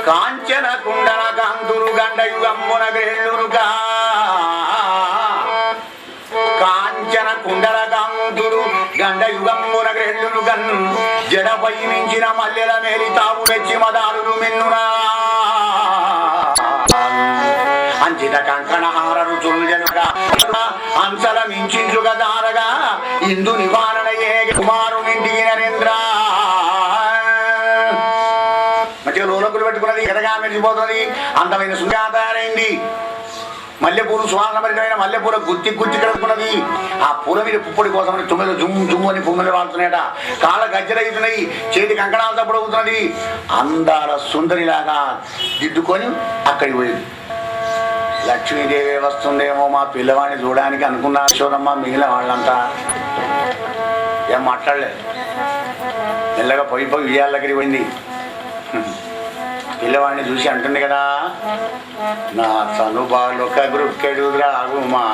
కాంచన కుండల కాంతులు గండయుగమ్మున గ్రేళ్ళురుగా, కాంచన కుండల కాంతులు గండయుగమ్మున గ్రేళ్ళురుగన్ జడపై మించిన మల్లెల మేలి తావు తెచ్చి మదాలు మిన్నునా అంచిత కంకణహార రుచులు జనుగా అంశల మించుగా దారగా ఇందు నివారణ ఏ కుమారునింటికి నరేంద్ర. మంచిగా లోలకులు పెట్టుకున్నది, ఎదగా మెరిసిపోతున్నది, అందమైన సుగాతారైంది. మల్లెపూలు సువాసనభరితమైన మల్లెపూల గుత్తి కడుక్కున్నది. ఆ పూల మీద పుప్పొడి కోసం తుమ్మెలు జుమ్ము అని పుమ్మలు వాడుతున్నాయట, కాళ్ళ గజ్జలవుతున్నాయి, చేతి కంకణాలు తప్పుడవుతున్నది. అందాల సుందరిలాగా దిద్దుకొని అక్కడికి పోయింది. లక్ష్మీదేవి వస్తుందేమో మా పిల్లవాడిని చూడడానికి అనుకున్నా యశోదమ్మ. మిగిలిన వాళ్ళంతా ఏం మాట్లాడలేదు. మెల్లగా పోయి ఇయ్యాల దగ్గరికి పోయింది. పిల్లవాడిని చూసి అంటుంది కదా, నా చనుబాలొక గ్రుక్కెడు రాగుమా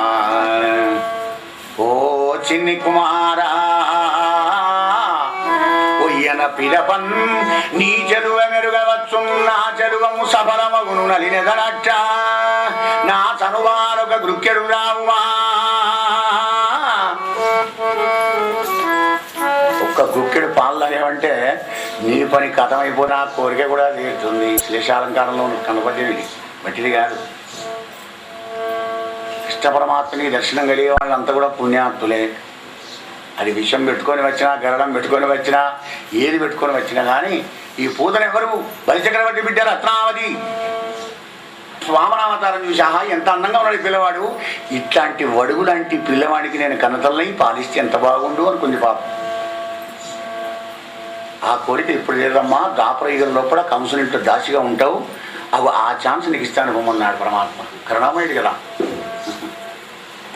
ఓ చిన్ని కుమారా ఒయ్యన పిడపన్ నీ చెలువ మెరుగవచ్చు నా చెలువము సఫలమగును నలినెదనట్ట నా చనుబాలొక గ్రుక్కెడు రాగుమా. ఒక్క గుక్కెడు పాలు తాగేవంటే నీ పని కథమైపోయినా కోరిక కూడా తీరుతుంది. శ్లేషాలంకారంలో కనపడేది బట్టిది కాదు. కృష్ణ పరమాత్మని దర్శనం కలిగే వాళ్ళంతా కూడా పుణ్యాత్తులే. అది విషం పెట్టుకొని వచ్చినా, గరడం పెట్టుకొని వచ్చినా, ఏది పెట్టుకొని వచ్చినా కానీ ఈ పూతను ఎవరు? బలిచక్రవర్తి బిడ్డ రత్నావతి వామనావతారం చూసి ఆహా ఎంత అందంగా ఉన్నాడు ఈ పిల్లవాడు, ఇట్లాంటి వడుగు లాంటి పిల్లవాడికి నేను కన్నతల్ని పాలిస్తే ఎంత బాగుండు అనుకుంది పాపం. ఆ కోరిక ఇప్పుడు లేదమ్మా, దాపరయుగం లోపల కంసునింట్లో దాసిగా ఉంటావు, అవి ఆ ఛాన్స్ నీకు ఇస్తాను పొమ్మన్నాడు పరమాత్మ. కరుణామయుడు కదా.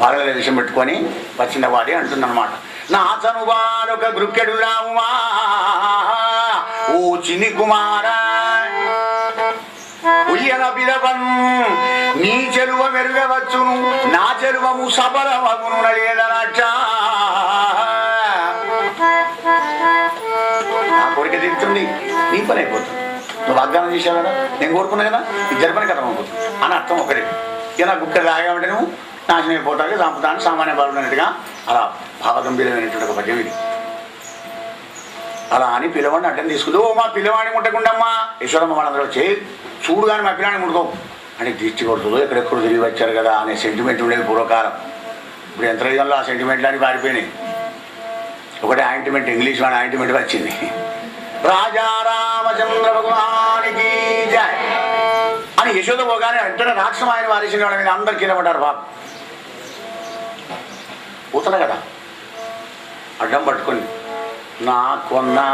పాలల విషయం పెట్టుకొని వచ్చిన వాడి అంటుందన్నమాట, నా చనువారొక గ్రుక్కెడు రావుమా ఓ చిన్ని కుమారా ఉయ్యన పిలవన్ నీ చెరువ మెరుగవచ్చును నా చెరువము సఫలమగును నలియదనట. నా కోరిక తీరుతుంది, నీ పని అయిపోతుంది. నువ్వు వాగ్దానం చేసావు కదా, నేను కోరుకున్నా కదా, ఇద్దరి పని కథం అయిపోతుంది అని అర్థం ఒకటి. ఇలా గుక్క తాగామంటే నువ్వు నాశనం అయిపోతావు, చంపుతాను సామాన్య బాలుడు అన్నట్టుగా అలా భావగంభీరమైనటువంటి ఒక పద్యం ఇది. అలా అని పిల్లవాడిని అడ్డం తీసుకుంది. ఓ మా పిల్లవాడిని ముట్టకుండమ్మా, యశోదమ్మ వాళ్ళందరూ వచ్చి చూడు కానీ మా పిల్లాడిని ముట్టుకో అని తీర్చి కొడుతుందో ఎక్కడెక్కడ తిరిగి వచ్చారు కదా అనే సెంటిమెంట్ ఉండేది పూర్వకాలం. ఇప్పుడు ఎంత రైజంలో ఆ సెంటిమెంట్లు అని పారిపోయినాయి. ఒకటే ఆయింట్మెంట్, ఇంగ్లీష్ వాడి ఆయింట్మెంట్ వచ్చింది. రాజా రామచంద్ర భగవానికి జై అని యశోద పోగానే వెంటనే రాక్షసం ఆయన వారేసిన వాళ్ళ మీద అందరు కింద పడ్డారు. బాబు పూతన కదా అడ్డం పట్టుకొని నా కొన్నా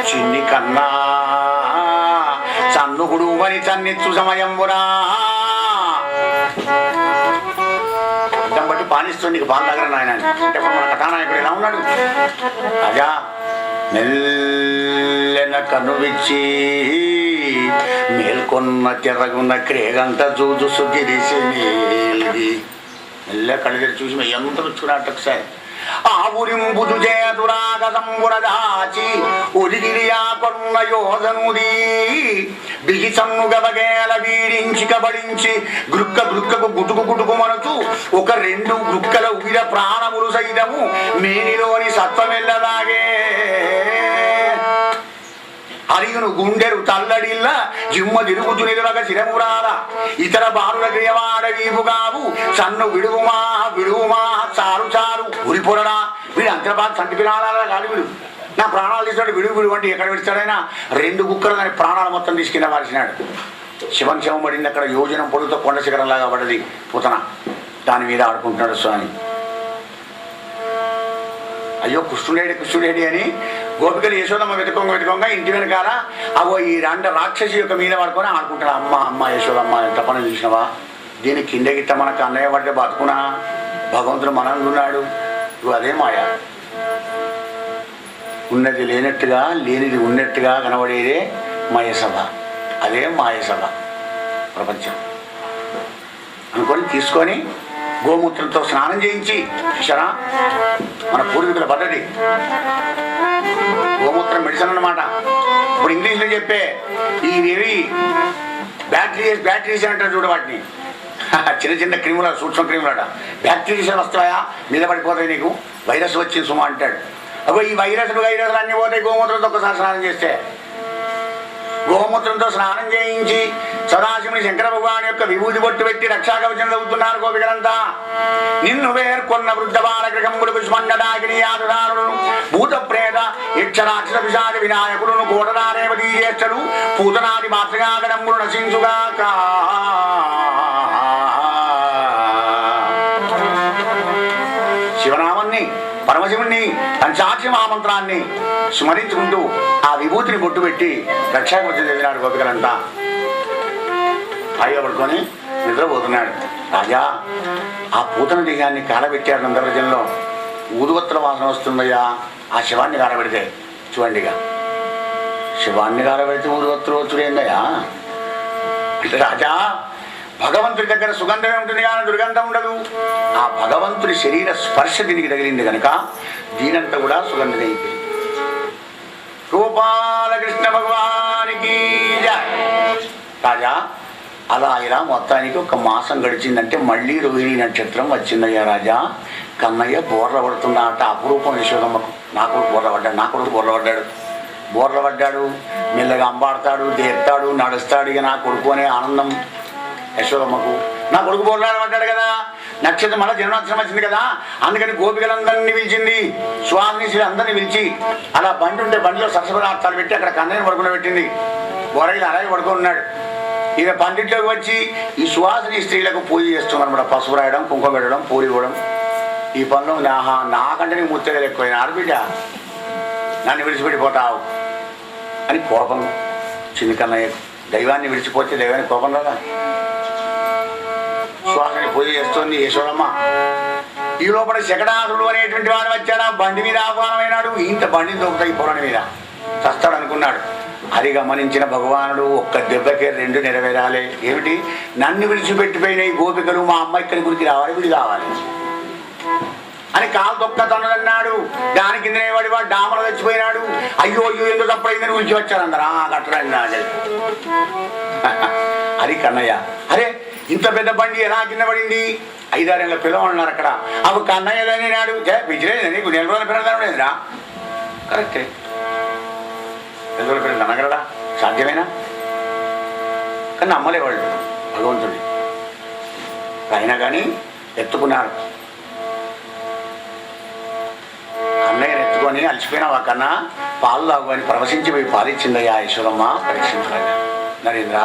చిన్ని కన్నా చన్నుకుడు మరి చన్నిచ్చు సమయంబురా అడ్డం బట్టి పాలిస్తుంది. నీకు పాలు దగ్గర నాయన అంటే మన కథానాయకుడు ఎలా ఉన్నాడు? రాజా మెల్లెన కనువిచ్చి మేల్కొన్న తెర్రగున్న క్రేగంత చూచు సుగిరిసి మెల్ల కళ్ళు తెరి చూసి ఎంత వచ్చుకున్నట్టు ఒకసారి ఆ ఉరింబుదు చేతురాగంబురదాచి ఉరిగిరియా కొన్న యోధనుది బిగి సన్ను గబగేల వీడించి కబడించి గ్రుక్క గ్రుక్కకు గుటుకు గుటుకు మనచు ఒక రెండు గ్రుక్కల ఉగిర ప్రాణములు సైతము మేనిలోని సత్వమెల్లదాగే అరియును గుండెలు తల్లడిల్ల జిమ్మ తిరుగుతు నిలువక చిరమురాల ఇతర బాలుల క్రియవాడ వీపుగావు సన్ను విడువుమా విడువుమా చారు చారు ఉరిపొరడా వీడు అంతర్బాధ సంటి పిలాల కాదు వీడు నా ప్రాణాలు తీసినాడు విడుగు విడుగు అంటే ఎక్కడ విడిచాడైనా రెండు కుక్కలు దాని ప్రాణాలు మొత్తం తీసుకుని వారిసినాడు. శివన్ శవం పడింది అక్కడ యోజనం పొడుగుతో కొండ శిఖరంలాగా పడ్డది పూతన, దాని మీద ఆడుకుంటున్నాడు స్వామి. అయ్యో కృష్ణుడేడి అని గోపికలు యశోదమ్మ వెతుకొంగ ఇంటి వెనకాల అవో ఈ రాక్షసి యొక్క మీద పడుకొని ఆడుకుంటాడు. అమ్మ అమ్మ యశోదమ్మ ఎంత పని చూసినవా, దీని కింద గిట్ట మనకు అన్నయ్య పడితే బతుకునా, భగవంతుడు మనందున్నాడు. ఇవి అదే మాయ, ఉన్నది లేనట్టుగా లేనిది ఉన్నట్టుగా కనబడేదే మాయసభ, అదే మాయసభ ప్రపంచం అనుకొని తీసుకొని గోమూత్రంతో స్నానం చేయించి చూసారా మన పూర్వీకుల పద్ధతి. గోమూత్రం మెడిసిన్ అన్నమాట. ఇప్పుడు ఇంగ్లీష్లో చెప్పే ఇవి బ్యాక్టీరియాస్ అంటారు చూడ, వాటిని చిన్న చిన్న క్రిముల సూక్ష్మ క్రిములట. బ్యాక్టీరియాస్ వస్తాయా మీద పడిపోతాయి, నీకు వైరస్ వచ్చింది సుమా అంటాడు. అగో ఈ వైరస్లు అన్నీ పోతాయి గోమూత్రంతో ఒక్కసారి స్నానం చేస్తే. గోమూత్రంతో స్నానం చేయించి సదాశివుని శంకర భగవాన్ యొక్క విభూతి బొట్టు పెట్టి రక్షాకవచం చదువుతున్నారు గోపికలంతా. నిన్ను వేర్కొన్న వృద్ధ బాలగృహముడు పుష్మండడాగిరియాదుదారులను భూత ప్రేత యక్షరాక్షర పిశాచ వినాయకులను కోటదారేవతీ జ్యేష్ఠలు పూతనాది మాతృగాగణములు నశించుగాక. శివనామాన్ని పరమశివుణ్ణి పంచాక్షి మహామంత్రాన్ని స్మరించుకుంటూ ఆ విభూతిని బొట్టు పెట్టి రక్షాకవచం చదివినాడు గోపికలంతా. హాయిగా పడుకొని నిద్రపోతున్నాడు. రాజా ఆ పూతన దేహాన్ని కాలబెట్టాడు నందవ్రజంలో. ఊదువత్తుల వాసన వస్తుందయ్యా ఆ శివాన్ని కాలబెడితే. చూడండిగా శివాన్ని కాలబెడితే ఊదువత్తులు వచ్చుడు ఏందయ్యా అంటే, రాజా భగవంతుడి దగ్గర సుగంధమే ఉంటుంది కానీ దుర్గంధం ఉండదు. ఆ భగవంతుడి శరీర స్పర్శ దీనికి తగిలింది కనుక దీనంతా కూడా సుగంధమే అయిపోయింది. గోపాలకృష్ణ భగవానికి రాజా అలా ఇలా మొత్తానికి ఒక మాసం గడిచిందంటే మళ్ళీ రోహిణి నక్షత్రం వచ్చిందయ్యా. రాజా కన్నయ్య బోర్ల పడుతున్నా అట అపురూపం యశోదమ్మకు. నా కొడుకు బోర్ల పడ్డాడు, నా కొడుకు బోర్ల పడ్డాడు. మెల్లగా అంబాడతాడు, దేస్తాడు, నడుస్తాడు. ఇక నా కొడుకు అనే ఆనందం యశోదమ్మకు. నా కొడుకు బోర్లాడబడ్డాడు కదా, నక్షత్రం మళ్ళీ జన్మాక్షరం వచ్చింది కదా, అందుకని గోపికలందరినీ పిలిచింది, స్వామిని అందరినీ పిలిచి అలా బండి ఉంటే బండిలో సరస్వతార్థాలు పెట్టి అక్కడ కన్నయ్యను పడుకుని పెట్టింది. బోరగిలి అలాగే పడుకొని ఉన్నాడు. ఇక పండిట్లోకి వచ్చి ఈ సువాసిని స్త్రీలకు పూజ చేస్తున్నారన్నమాట. పసుపు రాయడం, కుంకుమ పెట్టడం, పూలు ఇవ్వడం. ఈ పనులు నాకంటే నీకు ముత్తగలు ఎక్కువైనా ఆడబిడ్డ నన్ను విడిచిపెట్టిపోతావు అని కోపం చిన్న కన్నయ్య. దైవాన్ని విడిచిపోతే దైవానికి కోపం రాదా? సువాసిని పూజ చేస్తుంది యశోదమ్మ. ఈ లోపల శకటాసురుడు అనేటువంటి వాడు వచ్చాడు, బండి మీద ఆహ్వానమైనాడు. ఇంత బండిని దొరుకుతాయి పొలని మీద చస్తాడు అనుకున్నాడు. అది గమనించిన భగవానుడు ఒక్క దెబ్బకే రెండు నెరవేరాలి. ఏమిటి? నన్ను విడిచిపెట్టిపోయిన ఈ గోపికలు మా అమ్మ ఇక్కడి గురికి రావాలి, వీడి కావాలి. అని కాలు తొక్కతన్నదన్నాడు. దాని కిందనే వాడు డామలు తెచ్చిపోయినాడు. అయ్యో అయ్యో ఎందుకు తప్పైందని ఊరికి వచ్చారు అందరు. కట్టరండి అది కన్నయ్య. అరే ఇంత పెద్ద బండి ఎలా కింద పడింది? 5-6 ఏళ్ళ పిల్లవాళ్ళు ఉన్నారు అక్కడ. అప్పుడు కన్నయ్యలోనే నాడు విజయలేదు నీకు 4 రోజుల పిల్లలు లేదురా. కరెక్టే, 4 రోజుల పిల్లలు అనగలడా? సాధ్యమేనా? కానీ నమ్మలేవాళ్ళు భగవంతుడి. అయినా కానీ ఎత్తుకున్నారు. కన్నయ్యను ఎత్తుకొని అలసిపోయినావా కన్నా, పాలు తాగుని ప్రవశించిపోయి పాలిచ్చిందయ్యా యశోదమ్మ పరీక్షించగా. నరేంద్ర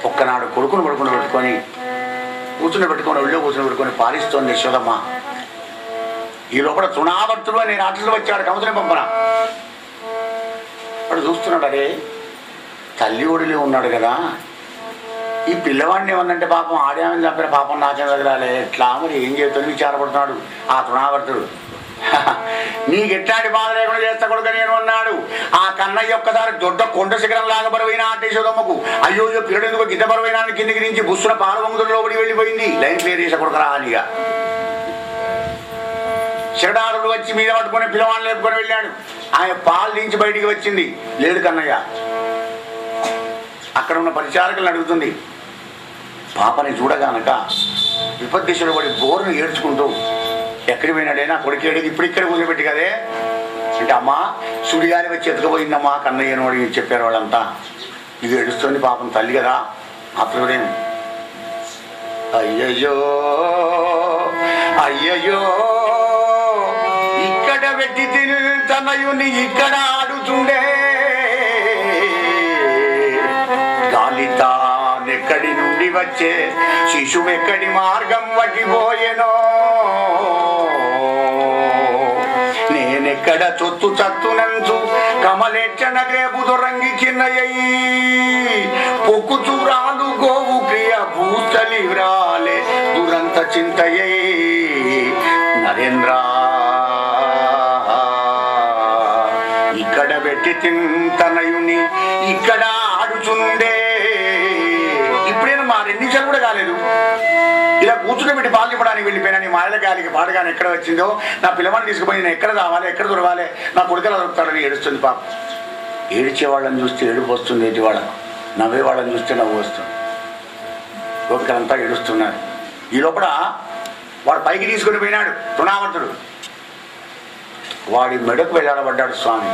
ఒక్కనాడు కొడుకును పెట్టుకొని ఒళ్ళో కూర్చుని పెట్టుకొని పాలిస్తోంది యశోదమ్మ. ఈ లోపల తృణావర్తుడు అనే రాత్రులు వచ్చాడు కమతుని పంపన. వాడు చూస్తున్నాడు, అరే తల్లి ఒడిలో ఉన్నాడు కదా, ఈ పిల్లవాడిని ఏమన్నంటే పాపం ఆడేమని చంపిన పాపం నాకేం తగలాలి ఎట్లా మరి ఏం చేస్తాను విచారపడుతున్నాడు ఆ తృణావర్తుడు. నీకు ఎట్లాంటి బాధ లేకుండా చేస్తా కొడుకు నేను అన్నాడు. ఆ కన్నయ్య ఒక్కసారి దొడ్డ కొండ శిఖరం లాగా బరువైన ఆటేశోదమ్మకు అయ్యో పిల్లడెందుకు గిద్ద బరువైన కిందికి నుంచి బుస్సున పాలవంగుతులు లోపడి వెళ్ళిపోయింది. లైన్ క్లియర్ చేసే కొడుకు రాలిగా. శిరడారుడు వచ్చి మీద పట్టుకొని పిల్లవాడిని లేపుకొని వెళ్ళాడు. ఆయన పాలు దించి బయటికి వచ్చింది, లేడు కన్నయ్య. అక్కడ ఉన్న పరిచారకులను అడుగుతుంది. పాపని చూడగానక విపద్దిశలో పడి బోరును ఏడ్చుకుంటూ ఎక్కడికి పోయినాడైనా కొడుకేడు ఇప్పుడు ఇక్కడ వదిలిపెట్టి కదే అంటే, అమ్మా సుడిగాలి వచ్చి ఎత్తుకుపోయిందమ్మా కన్నయ్యను అని చెప్పారు వాళ్ళంతా. ఇది ఏడుస్తుంది పాపం తల్లి కదా. మాత్రమే అయ్యయ్యో అయ్యయ్యో ఇక్కడ పెట్టి తిని తనయుని ఇక్కడ ఆడుతుండే గాలితానెక్కడి నుండి వచ్చే శిశువు ఎక్కడి మార్గం వటిపోయెనో నేనెక్కడ చొత్తు చత్తునంచు కమలెచ్చన గ్రేపు దొరంగి చిన్నయ్యి పొక్కు చూరాలు గోవు క్రియ భూస్థలి వ్రాలే దురంత చింతయ్యి నరేంద్ర ఇక్కడ పెట్టి తింతనయుని ఇక్కడ ఆడుచుండే. ఇప్పుడేనా మా 2 నిమిషాలు కూడా కాలేదు, ఇలా కూర్చుని పెట్టి పాలు చెప్పడానికి వెళ్ళిపోయినా నీ మాయల గాలికి పాడగానే ఎక్కడ వచ్చిందో నా పిల్లవాడిని తీసుకుపోయి నేను ఎక్కడ రావాలి ఎక్కడ దొరవాలి నా కొడుకులా దొరుకుతాడని ఏడుస్తుంది పాప. ఏడ్చే వాళ్ళని చూస్తే ఏడుపు వస్తుంది, ఏంటి వాళ్ళకు నవ్వే వాళ్ళని చూస్తే నవ్వు వస్తుంది. గోపికలంతా ఏడుస్తున్నారు. ఈ లోపల వాడు పైకి తీసుకుని పోయినాడు తృణావర్తుడు. వాడి మెడకు వెళ్ళాడబడ్డాడు స్వామి.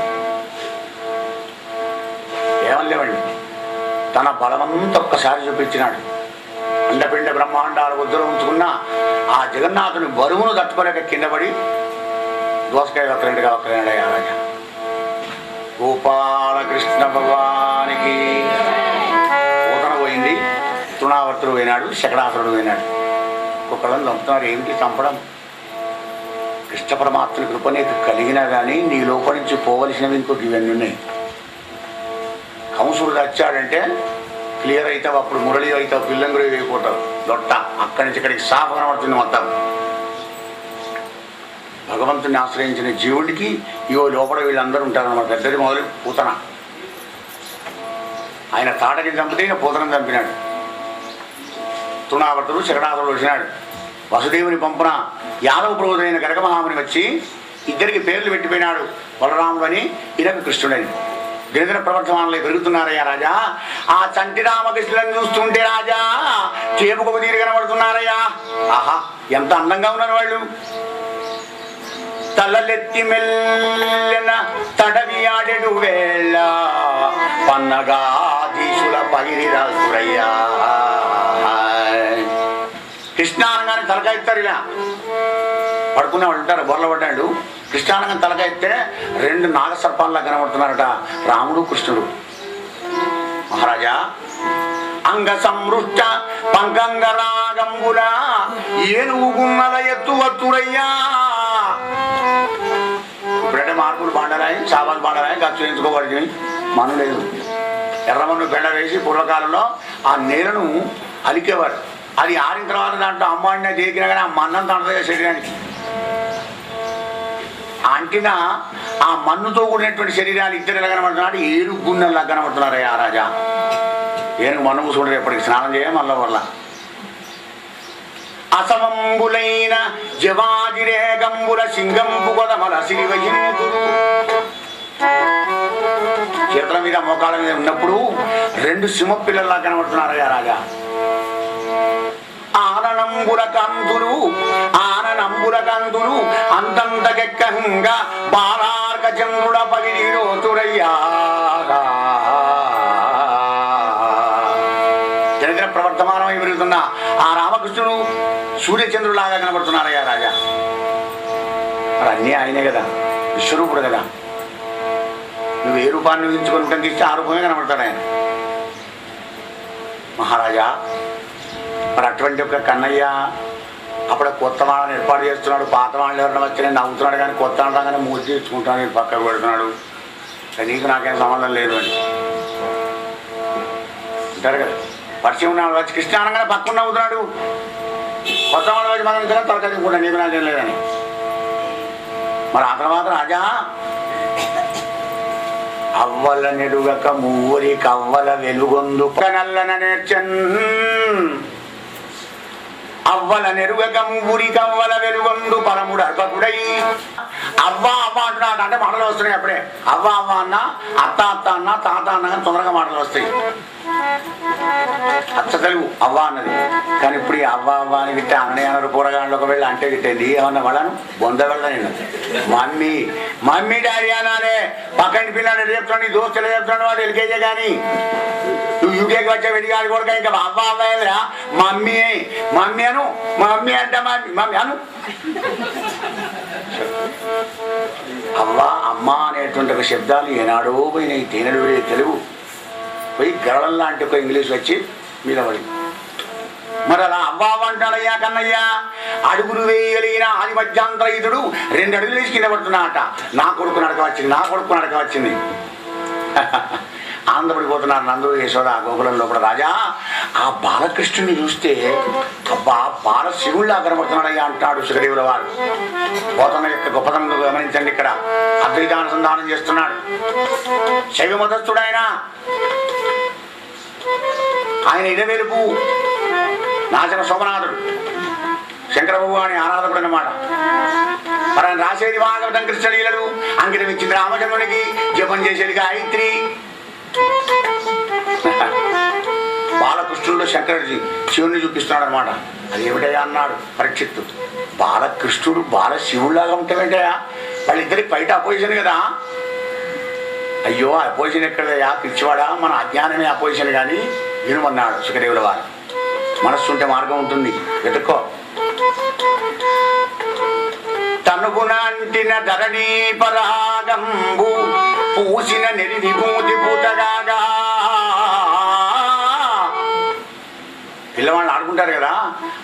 ఏమలేవండి, తన బలమంతా ఒక్కసారి చూపించినాడు. అండపిండ బ్రహ్మాండాలు ఉద్దరం ఉంచుకున్న ఆ జగన్నాథుని బరువును తట్టుకోలేక కింద పడి దోసకాయ వక్రండిగా వక్రనాడయ్యా రాజా. గోపాలకృష్ణ భగవానికి పూతన పోయింది, తృణావర్తుడు పోయినాడు, శకడాసురుడు పోయినాడు. ఒక్కొక్కళ్ళని చంపుతున్నారు. ఏమిటి చంపడం? కృష్ణ పరమాత్మని కృప నీకు కలిగినా కానీ నీ లోపల నుంచి పోవలసినవి ఇంకొక ఇవన్నీ ఉన్నాయి. కంసుడు వచ్చాడంటే క్లియర్ అవుతావు, అప్పుడు మురళి అవుతావు, పిల్లంగురి అయిపోతావు లొట్ట. అక్కడి నుంచి ఇక్కడికి సాఫ్ కనబడుతుంది మొత్తం. భగవంతుని ఆశ్రయించిన జీవుడికి ఇవో లోపల వీళ్ళందరూ ఉంటారన్నమాట. పెద్దది మొదలు పూతన. ఆయన తాటకి చంపితే ఇక పూతనం చంపినాడు. తృణావర్తుడు శరణాథుడు వచ్చినాడు. వసుదేవుని పంపున యాదవ ప్రభుదైన గరగమహాముని వచ్చి ఇద్దరికి పేర్లు పెట్టిపోయినాడు. బలరాముడు అని, ఇరవి కృష్ణుడని. గిరిజన ప్రవర్తమానంలో పెరుగుతున్నారయ్యా రాజా. ఆ చంటి రామకృష్ణులను చూస్తుంటే రాజా చేపుకు తీరు కనబడుతున్నారయ్యా. ఆహా ఎంత అందంగా ఉన్నారు వాళ్ళు. తలలెత్తి మెల్లన తడవి ఆడెడు వేళ పన్నగా దీసుల పగిరిరాజురయ్యా. కృష్ణానంగానే తలకాయ ఎత్తారు. ఇలా పడుకునే వాళ్ళు ఉంటారు, బొర్ల పడ్డాడు. కృష్ణానంగం తలకాయ ఎత్తే 2 నాగసర్పాల్లా కనబడుతున్నారట రాముడు కృష్ణుడు. మహారాజా అంగ సంవృష్ట పంకంగ రాగంబుల ఏనుగు గున్నల ఎత్తు వత్తురయ్యా. ఇప్పుడంటే మార్పులు బాండరాయి, చావాలు బాండరాయి, ఖర్చు ఎంచుకోబడి మను లేదు. ఎర్రమన్ను బెండ వేసి పూర్వకాలంలో ఆ నేలను అలికేవారు. అది ఆరిన తర్వాత దాంట్లో అమ్మాడిన దేకినా కానీ ఆ మన్నంత అంటది శరీరానికి. అంటిన ఆ మన్నుతో కూడినటువంటి శరీరాలు ఇద్దరు ఎలా కనబడుతున్నాడు, 7 గున్నెల్లా కనబడుతున్నారయ్యా రాజా. ఏనుగు మన్ను చూడరు, ఎప్పటికి స్నానం చేయ మళ్ళా వల్ల. అసమంబులైన జవాజిరేగంబుల సింగంబు కొదమల సిరివహింతుడు. చేతుల మీద మోకాళ్ళ మీద ఉన్నప్పుడు రెండు సింహపిల్లల్లా కనబడుతున్నారయ్యా రాజా. ఆననంబుల కందులు అంతంతకెక్కంగా బాలార్క చంద్రుడ పగిలిరోతురయ్యా. దినదిన ప్రవర్తమానమై పెరుగుతున్న ఆ రామకృష్ణుడు సూర్యచంద్రులాగా కనబడుతున్నారయ్యా రాజా. మరి అన్నీ ఆయనే కదా, విశ్వరూపుడు కదా. నువ్వు ఏ రూపాన్ని ఊహించుకొని కనిపిస్తే ఆ రూపమే కనబడతాడు ఆయన. మహారాజా, మరి అటువంటి ఒక కన్నయ్య అప్పుడు కొత్త వాళ్ళని ఏర్పాటు చేస్తున్నాడు. పాత వాళ్ళు ఎవరైనా వచ్చి నేను నవ్వుతున్నాడు, కానీ కొత్త వాళ్ళగానే మూసి తీర్చుకుంటాను, నేను పక్కకు పెడుతున్నాడు. నీకు నాకేం సంబంధం లేదు అని అంటారు కదా. పరిచయం ఉన్నాడు వచ్చి కృష్ణ అనగానే పక్కన నవ్వుతున్నాడు. కొత్త వాళ్ళు వచ్చి మనం తలకదించుకుంటా, నీకు నాకేం లేదని. మరి ఆ తర్వాత రాజా, అవ్వల నెడుగక మూరి కవ్వల వెలుగొందు నల్లన నేర్చన్. అవ్వల నెరుగక మూరి కవ్వల వెలుగొందు పరముడు అర్భకుడై. అవ్వ అవ్వ అంటున్నాడు అంటే మాటలు వస్తున్నాయి అప్పుడే. అవ్వ అవ్వ అన్న, అత్త అత్త అన్న, తాత అన్న కానీ తొందరగా మాటలు వస్తాయి. అచ్చ తెలుగు అవ్వ అన్నది. కానీ ఇప్పుడు ఈ అవ్వ అవ్వ అని గిట్ట అన్నయ్య అన్నారు. కూరగాయలు ఒకవేళ అంటే గిట్టేది ఏమన్నా వాళ్ళను బొంద వెళ్ళ నేను మమ్మీ మమ్మీ డాడీ అనాలే. పక్కన పిల్లాడు చెప్తాడు, ఈ దోస్తులు చెప్తాడు, వాడు ఎల్కేజీ కానీ నువ్వు యూకేకి వచ్చే వెడిగాడు కూడా ఇంకా అవ్వ అవ్వరా మమ్మీ మమ్మీ అను. మమ్మీ అంటే మమ్మీ అను. అవ్వ అమ్మ అనేటువంటి ఒక శబ్దాలు ఏనాడో పోయినాయి. తేనెలు తెలుగు పోయి గరళం లాంటి ఒక ఇంగ్లీష్ వచ్చి మీద పడి. మరి అలా అవ్వ అంటాడయ్యా కన్నయ్యా. అడుగులు వేయలేన ఆది మధ్యాంతరయుతుడు 2 అడుగులు వేసి కింద పడుతున్నాడట. నా కొడుకు నడక వచ్చింది. ఆనందపడిపోతున్నారు నందుడు యశోద గోకులం లోపల. రాజా, ఆ బాలకృష్ణుని చూస్తే అబ్బా బాల శివుళ్ళా కనబడుతున్నాడయ్యా అంటాడు సుఖదేవుల వారు. పోతన యొక్క గొప్పతనం గమనించండి. ఇక్కడ అద్వైతానుసంధానం చేస్తున్నాడు. శైవ మతస్థుడు ఆయన ఇడవెలుపు నాచన సోమనాథుడు, శంకర భగవాని ఆరాధకుడు అన్నమాట. మరి ఆయన రాసేది భాగవతం కృష్ణలీలలు, అంకితం ఇచ్చింది రామచంద్రునికి, జపం చేసేది గాయత్రి. బాలకృష్ణుడు శంకరుడి శివుని చూపిస్తున్నాడు అనమాట. అది ఏమిటయా అన్నాడు పరీక్షిత్తు. బాలకృష్ణుడు బాల శివుడిలాగా ఉంటావేంటయా? వాళ్ళిద్దరికి బయట అపోజిషన్ కదా. అయ్యో అపోజిషన్ ఎక్కడదయా పిచ్చివాడా, మన అజ్ఞానమే అపోజిషన్ కానీ వినుమన్నాడు సుఖదేవుల వారు. మనస్సు ఉంటే మార్గం ఉంటుంది, వెతుక్కో. తనుగునంటిన ధరణీ పరాగంబు పూసిన నెరి విభూతి పూతగాగా. పిల్లవాళ్ళు ఆడుకుంటారు కదా,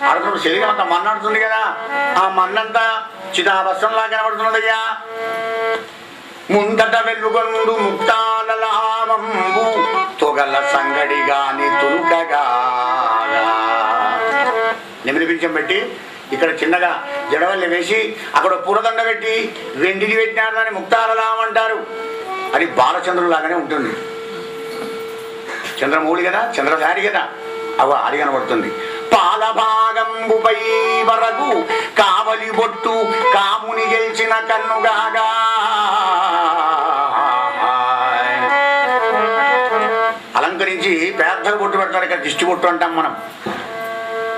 ఆడుతున్నప్పుడు శరీరం అంతా మన్నాడుతుంది కదా. ఆ మన్నంతా చిదాభస్సంలా కనబడుతున్నదయ్యా. ముందట వెలుగొందు ముక్తాలలామంబు తొగల సంగడి గాని తులుకగా. నెమిలి పింఛం పెట్టి ఇక్కడ చిన్నగా జడవల్లి వేసి అక్కడ పూలదండ పెట్టి వెండిని పెట్టినారు, దాన్ని ముక్తాలలాం అంటారు. అది బాలచంద్రులాగానే ఉంటుంది. చంద్రమౌళి కదా, చంద్రధారి కదా, అవ అది కనబడుతుంది. పాలభాగంబుపై వరకు కావలి బొట్టు కాముని గెలిచిన కన్నుగాగా. అలంకరించి పెద్దగా బొట్టు పెడతారు. ఇక్కడ దిష్టి బొట్టు అంటాం మనం.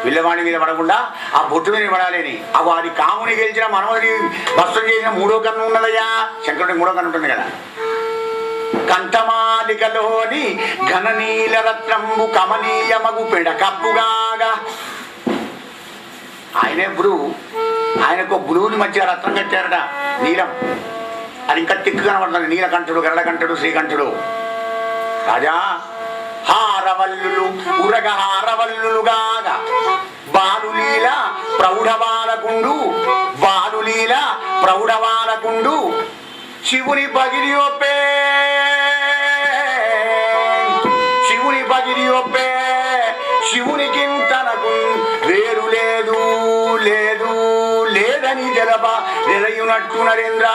పిల్లవాడి మీద పడకుండా ఆ బొట్టు మీద పడాలని. అవి అది కాముని గెలిచిన మనవడిని భస్తం చేసిన 3వ కన్ను ఉన్నదయ్యా. శంకరుడికి 3వ కన్ను ఉంటుంది కదా. కంఠమాలికలోని ఘననీల రత్నంబు కమనీయమగు పెడ కప్పుగాగా. ఆయనే బ్లూ, ఆయనకు బ్లూని మధ్య రత్నం కట్టారట, నీలం. అది ఇంకా తిక్కు కనబడుతుంది. నీలకంఠుడు, గరళకంఠుడు, శ్రీకంఠుడు. రాజా, హారవల్లులు ఉరగ హారవల్లులుగాగా బాలులీల ప్రౌఢబాలకుండు, బాలులీల ప్రౌఢబాలకుండు శివుని పగిలి ఒప్పే, శివుని పగిలి ఒప్పే. శివునికి తనకు వేరు లేదు లేదు లేదని జలప నిలయునట్టు నరేంద్ర.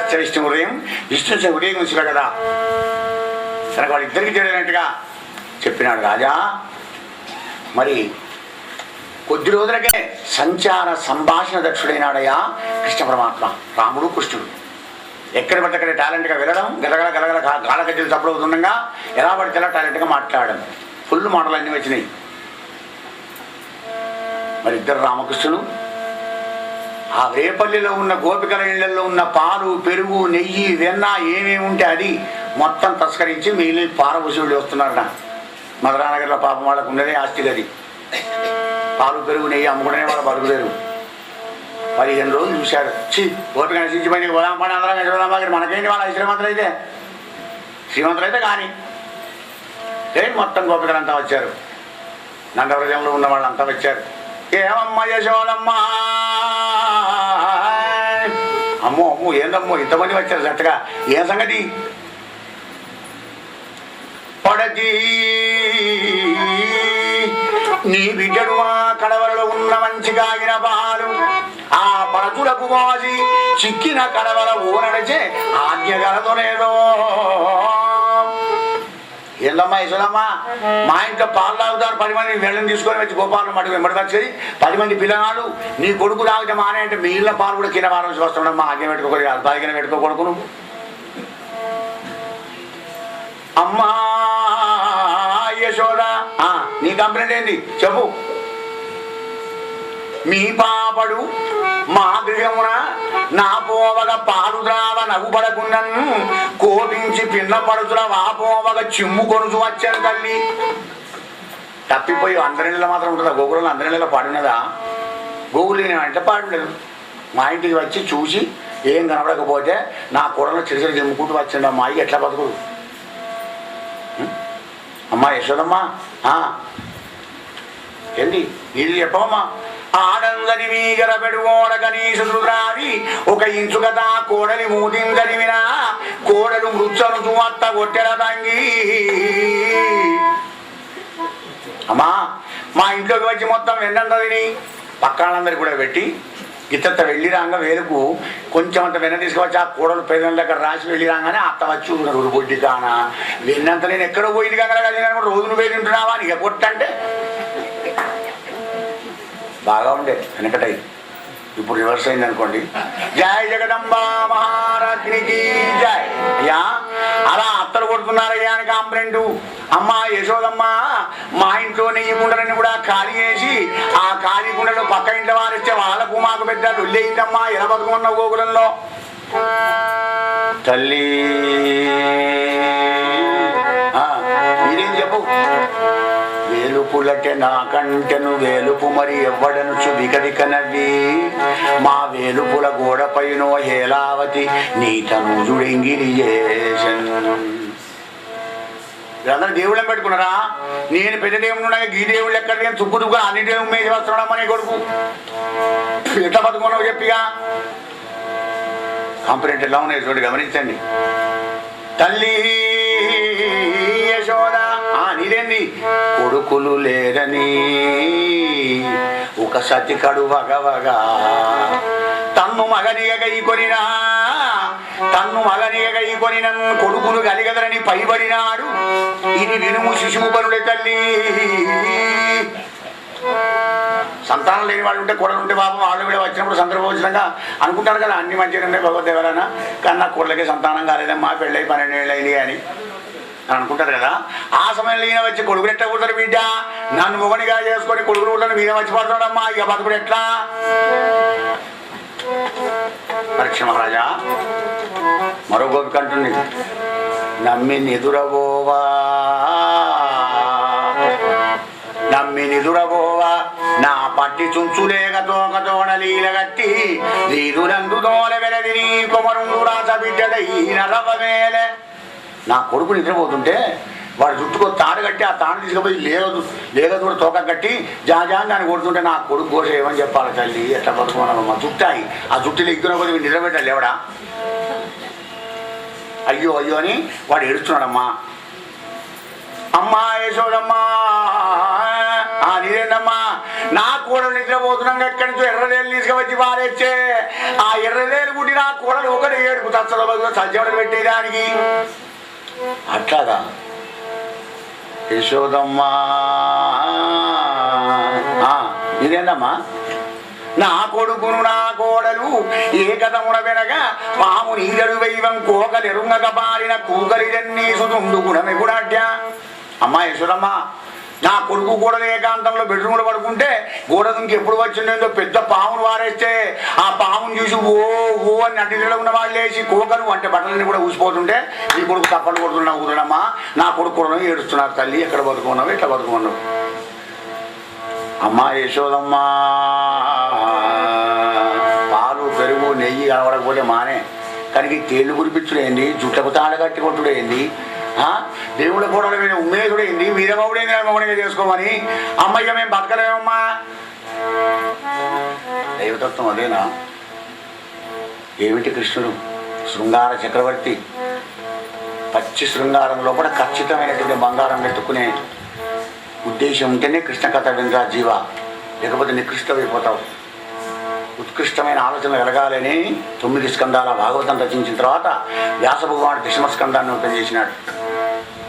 తచ్చ విష్ణు హృదయం విష్ణు హృదయం ఉంచుగా కదా. కనుక వాళ్ళిద్దరికీ తెలియనట్టుగా చెప్పినాడు రాజా. మరి కొద్ది రోజులకే సంచార సంభాషణ దక్షుడైనాడయ్యా కృష్ణ పరమాత్మ. రాముడు కృష్ణుడు ఎక్కడ పడితే అక్కడ టాలెంట్గా వెళ్ళడం, గలగల గలగల గాఢ గజ్జలు చప్పుడవుతుండగా ఎలా పడితే ఎలా టాలెంట్గా మాట్లాడడం, ఫుల్ మాటలు అన్నీ వచ్చినాయి. మరి ఇద్దరు రామకృష్ణులు ఆ రేపల్లిలో ఉన్న గోపికల ఇళ్లలో ఉన్న పాలు, పెరుగు, నెయ్యి, వెన్న ఏమేమి ఉంటే అది మొత్తం తస్కరించి మిగిలిన పారభూషుడు వస్తున్నారట. మధురానగర్లో పాపం వాళ్ళకు ఉన్నదే ఆస్తి గది. పాలు, పెరుగు, నెయ్యి అమ్ముకునే వాళ్ళు బతుకులేరు. 15 రోజులు చూశారు. గోపిక నశించిపోయింది, గోదాం పని అందరం యశోదాంబాకి మనకేంటి వాళ్ళ శ్రీమంతులైతే కానీ మొత్తం గోపికలంతా వచ్చారు. నందవ్రజంలో ఉన్న వాళ్ళంతా వచ్చారు. ఏమమ్మా యశోదమ్మా, అమ్మో అమ్మో ఏందమ్మో ఇంతమంది వచ్చారు జట్టుగా, ఏం సంగతి? పడతి నీ బిడ్డడు ఆ కడవలలో ఉన్న మంచి కాగిన పాలు ఆ పడతులకు మోసి చిక్కిన కడవల ఊరడచే ఆజ్ఞ కలదోనేదో. ఏందమ్మా యశోదమ్మా, మా ఇంట్లో పాలు తాగుతారు 10 మంది వెళ్ళని తీసుకొని వచ్చి గోపాలను మటుకు వెంబడి వచ్చేది 10 మంది పిల్లగాడు. నీ కొడుకు తాగితే మానే అంటే మీ ఇళ్ళ పాలు కూడా కింద వారం వస్తున్నాడమ్మా. ఆజ్ఞ పెట్టుకోకూడదు, అల్పాగిన పెట్టుకోకూడదు నువ్వు. అమ్మా యశోద, నీ కంప్లైంట్ ఏంది చెప్పు. మీ పాపడు మా గృహమున నా పోవగ పాలు ద్రావ నవ్వుపడకుండాను కోపించి పిన్న పడుతుల వాపోవగ చిమ్ము కొనుచు వచ్చాను తల్లి. తప్పిపోయి అందరిలో మాత్రం ఉంటుందా? గోగులలో అందరిలో పాడినదా? గోగులు అంటే పాడలేదు. మా ఇంటికి వచ్చి చూసి ఏం కనపడకపోతే నా కూడలో చిరుసరి చిమ్ముకుంటూ వచ్చిండు. అమ్మాయి ఎట్లా బతుకుడు? అమ్మా యశోదమ్మా ఏంటి ఇది చెప్పమ్మా. ఆడందని వీగర పెడుగోడ కనీసులు రావి 1 ఇంచు కదా కోడలి మూతిందరివినా కోడలు మృత్సను చుమత్త కొట్టెల తంగి. అమ్మా మా ఇంట్లోకి వచ్చి మొత్తం వెన్నంతదిని పక్కనందరికి కూడా పెట్టి గిత్త వెళ్ళి రాగా వేలుకు కొంచెం అంత వెన్న తీసుకువచ్చి ఆ కూడలు పేదల దగ్గర రాసి వెళ్ళి రాగానే అత్త వచ్చి ఉన్నారు బొడ్డి కానా వెన్నంత నేను ఎక్కడో పోయింది కదా రోజు నువ్వే తింటున్నావా నీకు కొట్టంటే బాగా ఉండే వెనకటై. ఇప్పుడు రివర్స్ అయింది అనుకోండి. జై జగదంబా మహారాజ్నికి జై. అయ్యా అలా అత్తలు కొడుతున్నారయ్యా అని కంప్లైంట్. అమ్మా యశోదమ్మ మా ఇంట్లో నెయ్యి కుండలని కూడా ఖాళీ చేసి ఆ ఖాళీ కుండలు పక్క ఇంట్లో వారిస్తే వాళ్ళకు మాకు పెద్ద లొల్లయిందమ్మా. ఎలా బతుకున్న గోకులంలో తల్లి మీరేం చెప్పు. వేలుపులకే నాకంటెను వేలుపు మరి ఎవ్వడను చుబికదిక నవ్వి మా వేలుపుల గోడపైనో హేలావతి నీతను జుడింగిరి చేసెను. వీళ్ళందరూ దేవుళ్ళని పెట్టుకున్నారా? నేను పెద్ద దేవుడు గీ దేవుళ్ళు ఎక్కడ తుగ్గుతుగా అన్ని దేవుడు మీద వస్తున్నాడమ్మా నీ కొడుకు. ఎట్లా బతుకున్నావు చెప్పిగా. కంప్లైంట్ ఎలా ఉన్నాయి చూడు గమనించండి. తల్లి యశోద నీరేంది కొడుకులు లేరని ఒక సతి కడు వగవగా తన్ను మగనిగై కొనినా కొడుకులు కలిగదరని పైబడినాడు. ఇది వినుము శిశువు పనులే తల్లి. సంతానం లేని వాళ్ళు ఉంటే కూడలు ఉంటే పాపం వాళ్ళు కూడా వచ్చినప్పుడు సందర్భోచితంగా అనుకుంటారు కదా అన్ని మంచిగా ఉన్నాయి భగవద్ ఎవరైనా కన్నా కూడలకే సంతానం కాలేదమ్మా పెళ్ళై 12 ఏళ్ళు అయింది అని అనుకుంటారు కదా. ఆ సమయంలో ఈయన వచ్చి కొడుకులు ఎట్లా కూడతారు బిడ్డ? నన్ను మొగనిగా చేసుకొని కొడుకులు కూడా మీద వచ్చి పడుతున్నాడమ్మా. ఇక బతుకుడు ఎట్లా? పరీక్ష మహారాజా మరో గోపిక అంటుంది, నమ్మి నిదురబోవా నా పట్టి చుంచులేక తోకతోడలీలగట్టి వీరులందు తోల వెలది నీ కొమరుండు రాస బిడ్డదై నరవమేలే. నా కొడుకు నిద్రపోతుంటే వాడు జుట్టుకో తాడు కట్టి ఆ తాడు తీసుకుపోయి లేగదూడ తోక కట్టి జాజాన్ని దాన్ని కొడుతుంటే నా కొడుకు కోసం ఏమని చెప్పాలి తల్లి? ఎట్లా బతుకున్నామమ్మా? జుట్టాయి ఆ జుట్టులో ఎగ్గున కొద్ది నిద్రపెట్టాలి ఎవడా? అయ్యో అయ్యో అని వాడు ఏడుస్తున్నాడమ్మా. అమ్మా యశోదమ్మా నీరేందమ్మా నా కోడలు నిద్రపోతున్నాం ఎక్కడి నుంచో ఎర్రలేలు తీసుకువచ్చి పారేచ్చే ఆ ఎర్రలేలు గుడి నా కోడలు ఒకటి ఏడుపు తచ్చల బదులు సజ్జవడలు పెట్టేదానికి అట్లాగా యశోదమ్మా ఇదేందమ్మా నా కొడుకును నా కోడలు ఏకతమున వెనగా పాము నీడలు వైవం కోకలెరుంగక పారిన కూకలిరన్నీసుతుండు గుణమెగుడాడ్య అమ్మా యశోదమ్మ నా కొడుకు కూడా ఏకాంతంలో బెడ్రూమ్లో పడుకుంటే గోడ దుంకి ఎప్పుడు వచ్చిందో పెద్ద పామును వారేస్తే ఆ పామును చూసి ఓ అని నటిలో ఉన్న వాళ్ళు వేసి కోకలు అంటే బట్టలన్నీ కూడా ఊసిపోతుంటే నీ కొడుకు తప్పలు కొడుతున్నావు ఊరడమ్మా నా కొడుకు కూడా ఏడుస్తున్నారు తల్లి ఎక్కడ బతుకున్నావు ఎట్లా బతుకున్నావు అమ్మా యశోదమ్మా పాలు పెరుగు నెయ్యి కనబడకపోతే మానే కనుక తేళ్లు కురిపించుడేంది జుట్లకు తాళ కట్టి కొట్టుడేంది దేవుడి కూడా మీద ఉమ్మేసుడేంది వీరబాబుడేంది మగనిగా చేసుకోమని అమ్మయ్య మేము బతకలేమమ్మా దైవతత్వం అదేనా ఏమిటి కృష్ణుడు శృంగార చక్రవర్తి పచ్చి శృంగారంలో కూడా ఖచ్చితమైనటువంటి బంగారం వెతుక్కునే ఉద్దేశం ఉంటేనే కృష్ణ కథ వినరా జీవ లేకపోతే నికృష్టమైపోతావు ఉత్కృష్టమైన ఆలోచన కలగాలని 9 స్కందాల భాగవతం రచించిన తర్వాత వ్యాస భగవానుడు దశమస్కందాన్ని ఓపెన్ చేసినాడు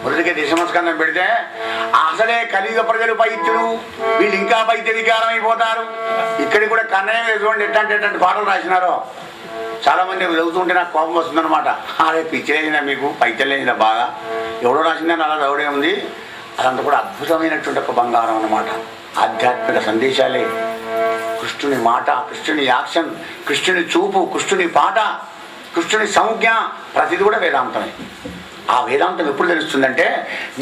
మొదటికే దశమస్కందం పెడితే అసలే కలియుగ ప్రజలు పైత్యులు వీళ్ళు ఇంకా పైత్యధికారం అయిపోతారు ఇక్కడికి కూడా కన్నయ్య చూడండి ఎట్లాంటి పాటలు రాసినారో చాలా మంది చదువుతుంటే నాకు కోపం వస్తుందన్నమాట అదే పిచ్చిలేదా మీకు పైత్యలేదా బాగా ఎవడో రాసిందని అలా చదవడే ఉంది అదంతా కూడా అద్భుతమైనటువంటి ఒక బంగారం అన్నమాట ఆధ్యాత్మిక సందేశాలే కృష్ణుని మాట కృష్ణుని యాక్షన్ కృష్ణుని చూపు కృష్ణుని పాట కృష్ణుని సంజ్ఞ ప్రతిది కూడా వేదాంతమే ఆ వేదాంతం ఎప్పుడు తెలుస్తుందంటే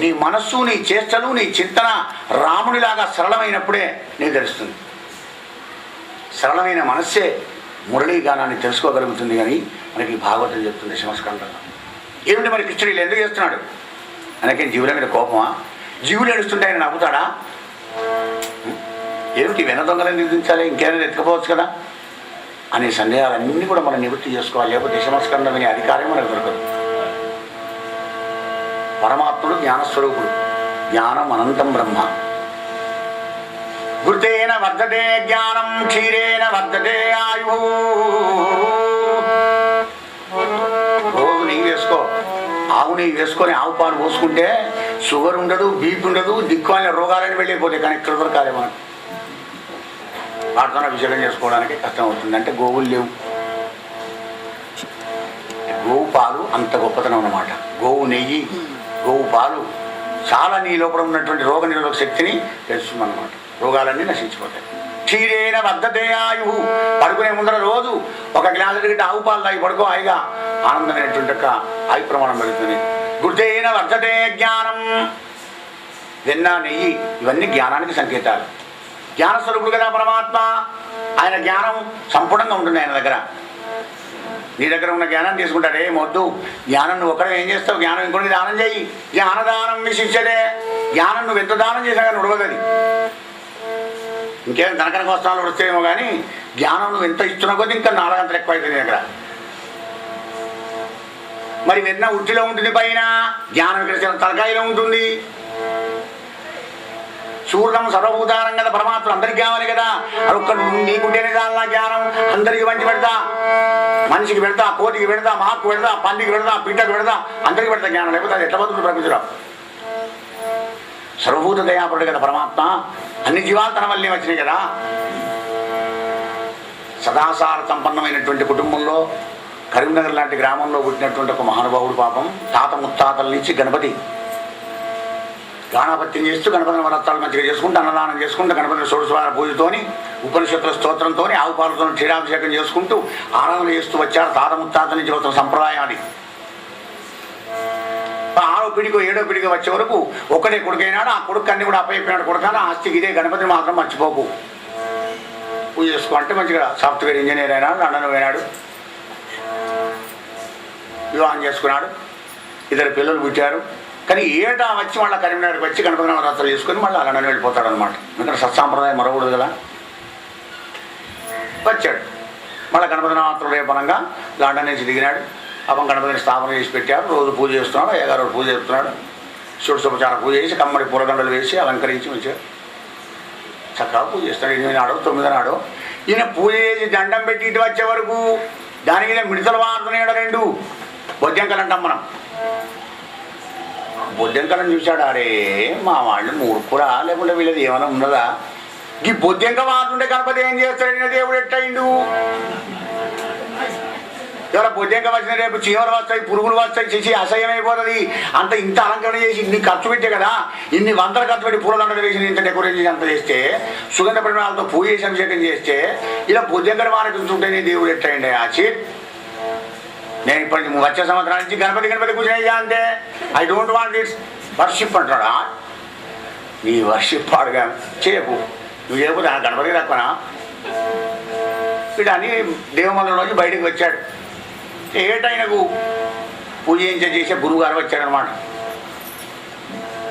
నీ మనస్సు నీ చేష్టలు నీ చింతన రామునిలాగా సరళమైనప్పుడే నీకు తెలుస్తుంది సరళమైన మనస్సే మురళీగానాన్ని తెలుసుకోగలుగుతుంది కానీ మనకి భాగవతం చెప్తుంది శమస్కందంలో ఏమిటి మరి కృష్ణుడు ఇలా ఎందుకు చేస్తున్నాడు ఆయనకేం జీవుల మీద కోపమా జీవులు ఏడుస్తుంటే ఆయన నవ్వుతాడా ఏమిటి వెన దొంగలను నిధించాలి ఇంకేమైనా ఎత్తుకపోవచ్చు కదా అనే సందేహాలన్నీ కూడా మనం నివృత్తి చేసుకోవాలి లేకపోతే దశమస్కందం అనే అధికారం మనకు దొరకదు పరమాత్ముడు జ్ఞానస్వరూపుడు జ్ఞానం అనంతం బ్రహ్మ గుర్తేన వర్ధతే జ్ఞానం క్షీరేణ వర్ధతే ఆయు రోజు నెయ్యి వేసుకో ఆవు నెయ్యి వేసుకొని ఆవు పాలు పోసుకుంటే షుగర్ ఉండదు బీపీ ఉండదు దిక్కుమాలిన రోగాలని వెళ్ళిపోతాయి కానీ ఇక్కడ దొరకాలి మనం వాటితో విషయం చేసుకోవడానికి కష్టం అవుతుంది అంటే గోవులు లేవు గోవు పాలు అంత గొప్పతనం అన్నమాట గోవు నెయ్యి గోవు పాలు చాలా నీ లోపల ఉన్నటువంటి రోగ నిరోధక శక్తిని పెంచుతుందన్నమాట రోగాలన్నీ నశించిపోతాయి క్షీరేణ వర్ధతే ఆయువు పడుకునే ముందర రోజు ఒక గ్లాసు గిట్ట ఆవు పాలు తాగి పడుకో హాయిగా ఆనందమైనటువంటి యొక్క ఆయు ప్రమాణం పెరుగుతుంది గుర్తేన వర్ధతే జ్ఞానం వెన్న నెయ్యి ఇవన్నీ జ్ఞానానికి సంకేతాలు జ్ఞానస్వరూపుడు కదా పరమాత్మ ఆయన జ్ఞానం సంపూర్ణంగా ఉంటుంది ఆయన దగ్గర నీ దగ్గర ఉన్న జ్ఞానం తీసుకుంటాడే మొద్దు జ్ఞానం నువ్వు ఒక్కడే ఏం చేస్తావు జ్ఞానం ఇంకొకటి దానం చేయి జ్ఞానదానం విశిష్యతే జ్ఞానం నువ్వు ఎంత దానం చేసినా కానీ ఉడవదది ఇంకేం కనకనక వస్త్రాలు వస్తేమో కానీ జ్ఞానం నువ్వు ఎంత ఇస్తున్నా కొద్ది ఇంకా 4 గంటలు ఎక్కువ అవుతుంది దగ్గర మరి వెన్న ఉట్టిలో ఉంటుంది పైన జ్ఞానం ఇక్కడ తలకాయలో ఉంటుంది సూర్యం సర్వభూతానం కదా పరమాత్మ అందరికి కావాలి కదా అది ఒక్క నీకుంటేనే చాలా జ్ఞానం అందరికి పంచి పెడతా మనిషికి పెడతా కోటికి పెడతా మాకు పెడతా పందికి పెడతా పిట్టకు పెడతా అందరికి పెడతా జ్ఞానం లేకపోతే అది ఎట్లా బతుకుతుంది ప్రపంచంలో సర్వభూత దయాపరుడు కదా పరమాత్మ అన్ని జీవాలు తన వల్లే వచ్చినాయి కదా సదాసార సంపన్నమైనటువంటి కుటుంబంలో కరీంనగర్ లాంటి గ్రామంలో పుట్టినటువంటి ఒక మహానుభావుడు పాపం తాత ముత్తాతల నుంచి గణపతి గానాపత్యం చేస్తూ గణపతిని వరత్తాలు మంచిగా చేసుకుంటూ అన్నదానం చేసుకుంటూ గణపతిని షోడశవార పూజతోని ఉపనిషత్తుల స్తోత్రంతో ఆవు పాలతో క్షీరాభిషేకం చేసుకుంటూ ఆరాధన చేస్తూ వచ్చారు తాత ముత్తాతల నుంచి వచ్చిన సంప్రదాయాన్ని 6వ పీడికో 7వ పీడికో వచ్చే వరకు ఒకటే కొడుకైనాడు ఆ కొడుకు అన్ని కూడా అప్పయిపోయినాడు కొడుకాను ఆస్తికి ఇదే గణపతిని మాత్రం మర్చిపోకు పూజ చేసుకో అంటే మంచిగా సాఫ్ట్వేర్ ఇంజనీర్ అయినాడు లండన్ పోయినాడు వివాహం చేసుకున్నాడు 2 పిల్లలు పుట్టారు కానీ ఏటా వచ్చి మళ్ళీ కరీంనగర్కి వచ్చి గణపతి నవరాత్రులు చేసుకుని మళ్ళీ లండన్ వెళ్ళిపోతాడు అనమాట ఇక్కడ సత్సాంప్రదాయం మరవకూడదు కదా వచ్చాడు మళ్ళీ గణపతి నవరాత్రులు రేపనంగా లండన్ నుంచి దిగినాడు పాపం గణపతిని స్థాపన చేసి పెట్టారు రోజు పూజ చేస్తున్నాడు అయ్యగారు పూజ చేస్తున్నాడు షోడశోపచార పూజ చేసి కమ్మడి పూలదండలు వేసి అలంకరించి వచ్చాడు చక్కగా పూజ చేస్తాడు. 8 నాడో 9 నాడో ఈయన పూజ చేసి దండం పెట్టి ఇటు వచ్చే వరకు దాని మీద మిడతలు వాడుతున్నాడు 2 బొద్దింకలు అంటాం మనం. బొద్దింకలను చూశాడు, అరే మా వాళ్ళు మూర్ఖురా లేకుంటే వీళ్ళది ఏమైనా ఉన్నదా, ఈ బొద్దింక వాడుతుంటే గణపతి ఏం చేస్తాడు, దేవుడు ఎట్టయిండు. ఎవరో బొద్దింక వచ్చిన రేపు చీమలు వస్తాయి, పురుగులు వస్తాయి, చేసి అసహ్యం అయిపోతుంది. అంత ఇంత అలంకరణ చేసి ఇన్ని ఖర్చు పెట్టే కదా, ఇన్ని వందల ఖర్చు పెట్టి పూలదండలు వేసి ఇంత డెకరేషన్ చేసి అంత చేస్తే, సుగంధ పరిమాణాలతో పూజ చేసి అభిషేకం చేస్తే, ఇలా బొద్దింకలు వాడుతుంటే నీ దేవుడు ఎట్టయిండే ఆ చీట్. నేను ఇప్పటి వచ్చే సంవత్సరాల నుంచి గణపతి కూర్చొని అంటే I don't want it's worship అంటాడా. నీ వర్షిప్ పాడుగా చేయకు, నువ్వు చేయకపోతే గణపతికి తక్కువనా. వీడు అని దేవమందిరంలోంచి బయటకు వచ్చాడు. ఏటైనకు పూజ చేసే గురువు గారు వచ్చాడనమాట.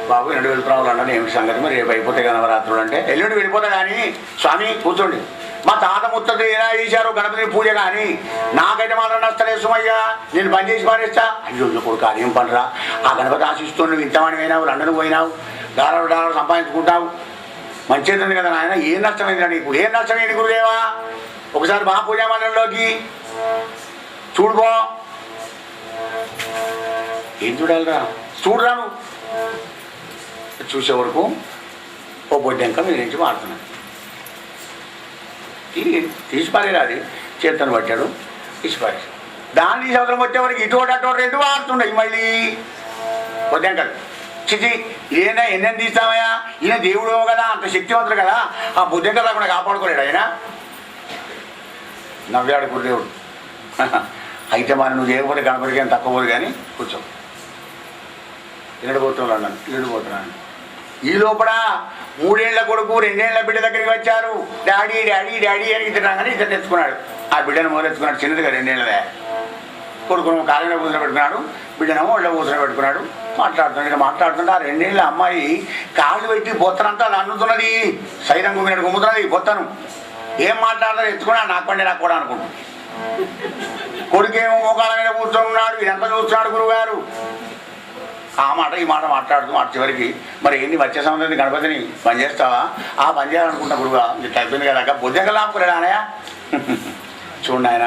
బాబు 2 వెళ్తున్నావు అన్నాడు, ఏమిటి సంగతి, మరి రేపు అయిపోతే నవరాత్రులు అంటే, ఎల్లుండి వెళ్ళిపోతా కానీ స్వామి కూర్చోండి, మా తాత ముత్తది ఎలా చేశారు గణపతి పూజ, కానీ నాకైతే మాత్రం నచ్చలేదు సుమయ్య, నేను బంద్ చేసి పారేస్తా. అయ్యో కొడుకు అదేం పనిరా, ఆ గణపతి ఆశిస్తూ నువ్వు ఇంతవాణి పోయినావు, లండన్ పోయినావు, డాలర్ సంపాదించుకుంటావు, మంచిది ఉంది కదా నాయన, ఏం నష్టమైందిరా నీకు, ఏం నష్టమైంది గురుదేవా, ఒకసారి మా పూజా మందిరంలోకి చూడుకో. ఏం చూడాలిరా, చూడరా నువ్వు. చూసే వరకు ఓ బొడ్డెంక మీ నుంచి మారుతున్నాను, తీసి పారేరా. అది చేతను పట్టాడు, తీసి పారేసి దాన్ని తీసి అవసరం వచ్చేవరకు ఇటోటి అటోటి 2 వాడుతున్నాయి మళ్ళీ బొడ్డెంకలు. చిచి ఈయన ఎన్నెన్ని తీస్తామయ్యా, ఈయన దేవుడు కదా, అంత శక్తివంతుడు కదా, ఆ బొడ్డెంక రాకుండా కాపాడుకోలేడు ఆయన. నవ్వాడు గురుదేవుడు. అయితే మరి నువ్వు చేయకపోతే గణపతికి ఏం తక్కువ పోదు కానీ కూర్చో. ఇరడిపోతున్నాను. ఈ లోపల 3 ఏళ్ల కొడుకు 2 ఏళ్ల బిడ్డ దగ్గరికి వచ్చారు. డాడీ డాడీ డాడీ అని తిన్నాగానే ఇద్దరు తెచ్చుకున్నాడు. ఆ బిడ్డను మొదలెత్తుకున్నాడు, చిన్నదిగా 2 ఏళ్ళదే. కొడుకును కాలంలో కూర్చొని పెట్టుకున్నాడు, బిడ్డనేమో ఒళ్ళో కూర్చొని పెట్టుకున్నాడు. మాట్లాడుతుంటే ఆ 2 ఏళ్ళ అమ్మాయి కాళ్ళు పెట్టి బొత్తనంతా అది అన్నుతున్నది, సైరం గుమ్మినట్టు గుమ్ముతున్నది బొత్తను. ఏం మాట్లాడతారు, ఎత్తుకున్నాడు, నాకు పండి నాకు కూడా అనుకుంటు. కొడుకేమో మోకాళ్ళ మీద కూర్చొని ఉన్నాడు, ఇదంతా చూస్తున్నాడు గురువుగారు. ఆ మాట ఈ మాట మాట్లాడుతూ చివరికి మరి ఏంటి వచ్చే సంవత్సరం గణపతిని పని చేస్తావా, ఆ పని చేయాలనుకుంటా గురువుగా, ఇట్లా అయిపోయింది కదా, బుద్ధంగా ఆపుకోలేడు అనయా. చూడండి ఆయన,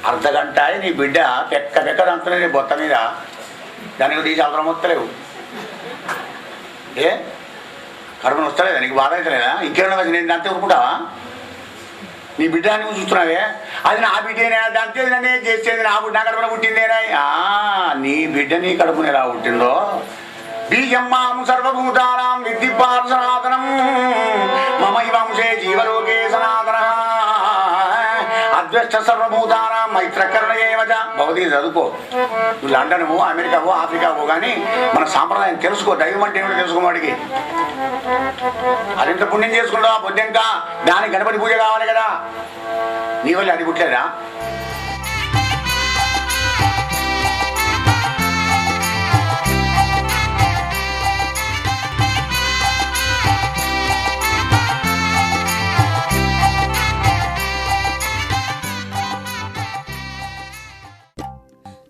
అర్ధగంట నీ బిడ్డ పెక్క దంతులే నీ బొత్త మీద, దానికి తీసి అవసరం వస్తలేవు. ఏ కడుపుని వస్తలేదా నీకు, బాధ అవుతలేదా, ఇంకేమన్నా వచ్చి నేను దాంతో ఊరుకుంటావా. నీ బిడ్డ నువ్వు చూస్తున్నావే, అది నా బిడ్డేనా, దాంతో నన్నే చేసేది, నా కడుపున పుట్టిందేనా. నీ బిడ్డ నీ కడుపుని ఎలా పుట్టిందో, బీజమ్మాం సర్వభూతానాం విద్ధి పార్థ సనాతనం మమైవంశే జీవలోకే సనాతన అద్వైత సర్వభూతానాం మైత్రకరణయేవచ. భగవద్గీత చదువుకో, నువ్వు లండన్ పో, అమెరికా పో, ఆఫ్రికా పో, కానీ మన సాంప్రదాయం తెలుసుకో, దైవం అంటే ఏమిటో తెలుసుకోవాడికి. అదెంత పుణ్యం చేసుకుంటావు ఆ బొద్దెంక, దానికి గణపతి పూజ కావాలి కదా, నీ వల్ల అది పుట్టలేదా.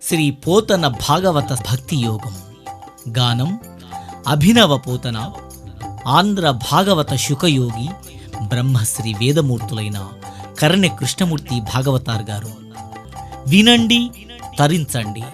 శ్రీ పోతన భాగవత భక్తి యోగం. గానం అభినవ పోతన, ఆంధ్ర భాగవత శుకయోగి బ్రహ్మశ్రీ వేదమూర్తులైన కరణె కృష్ణమూర్తి భాగవతార్ గారు. వినండి, తరించండి.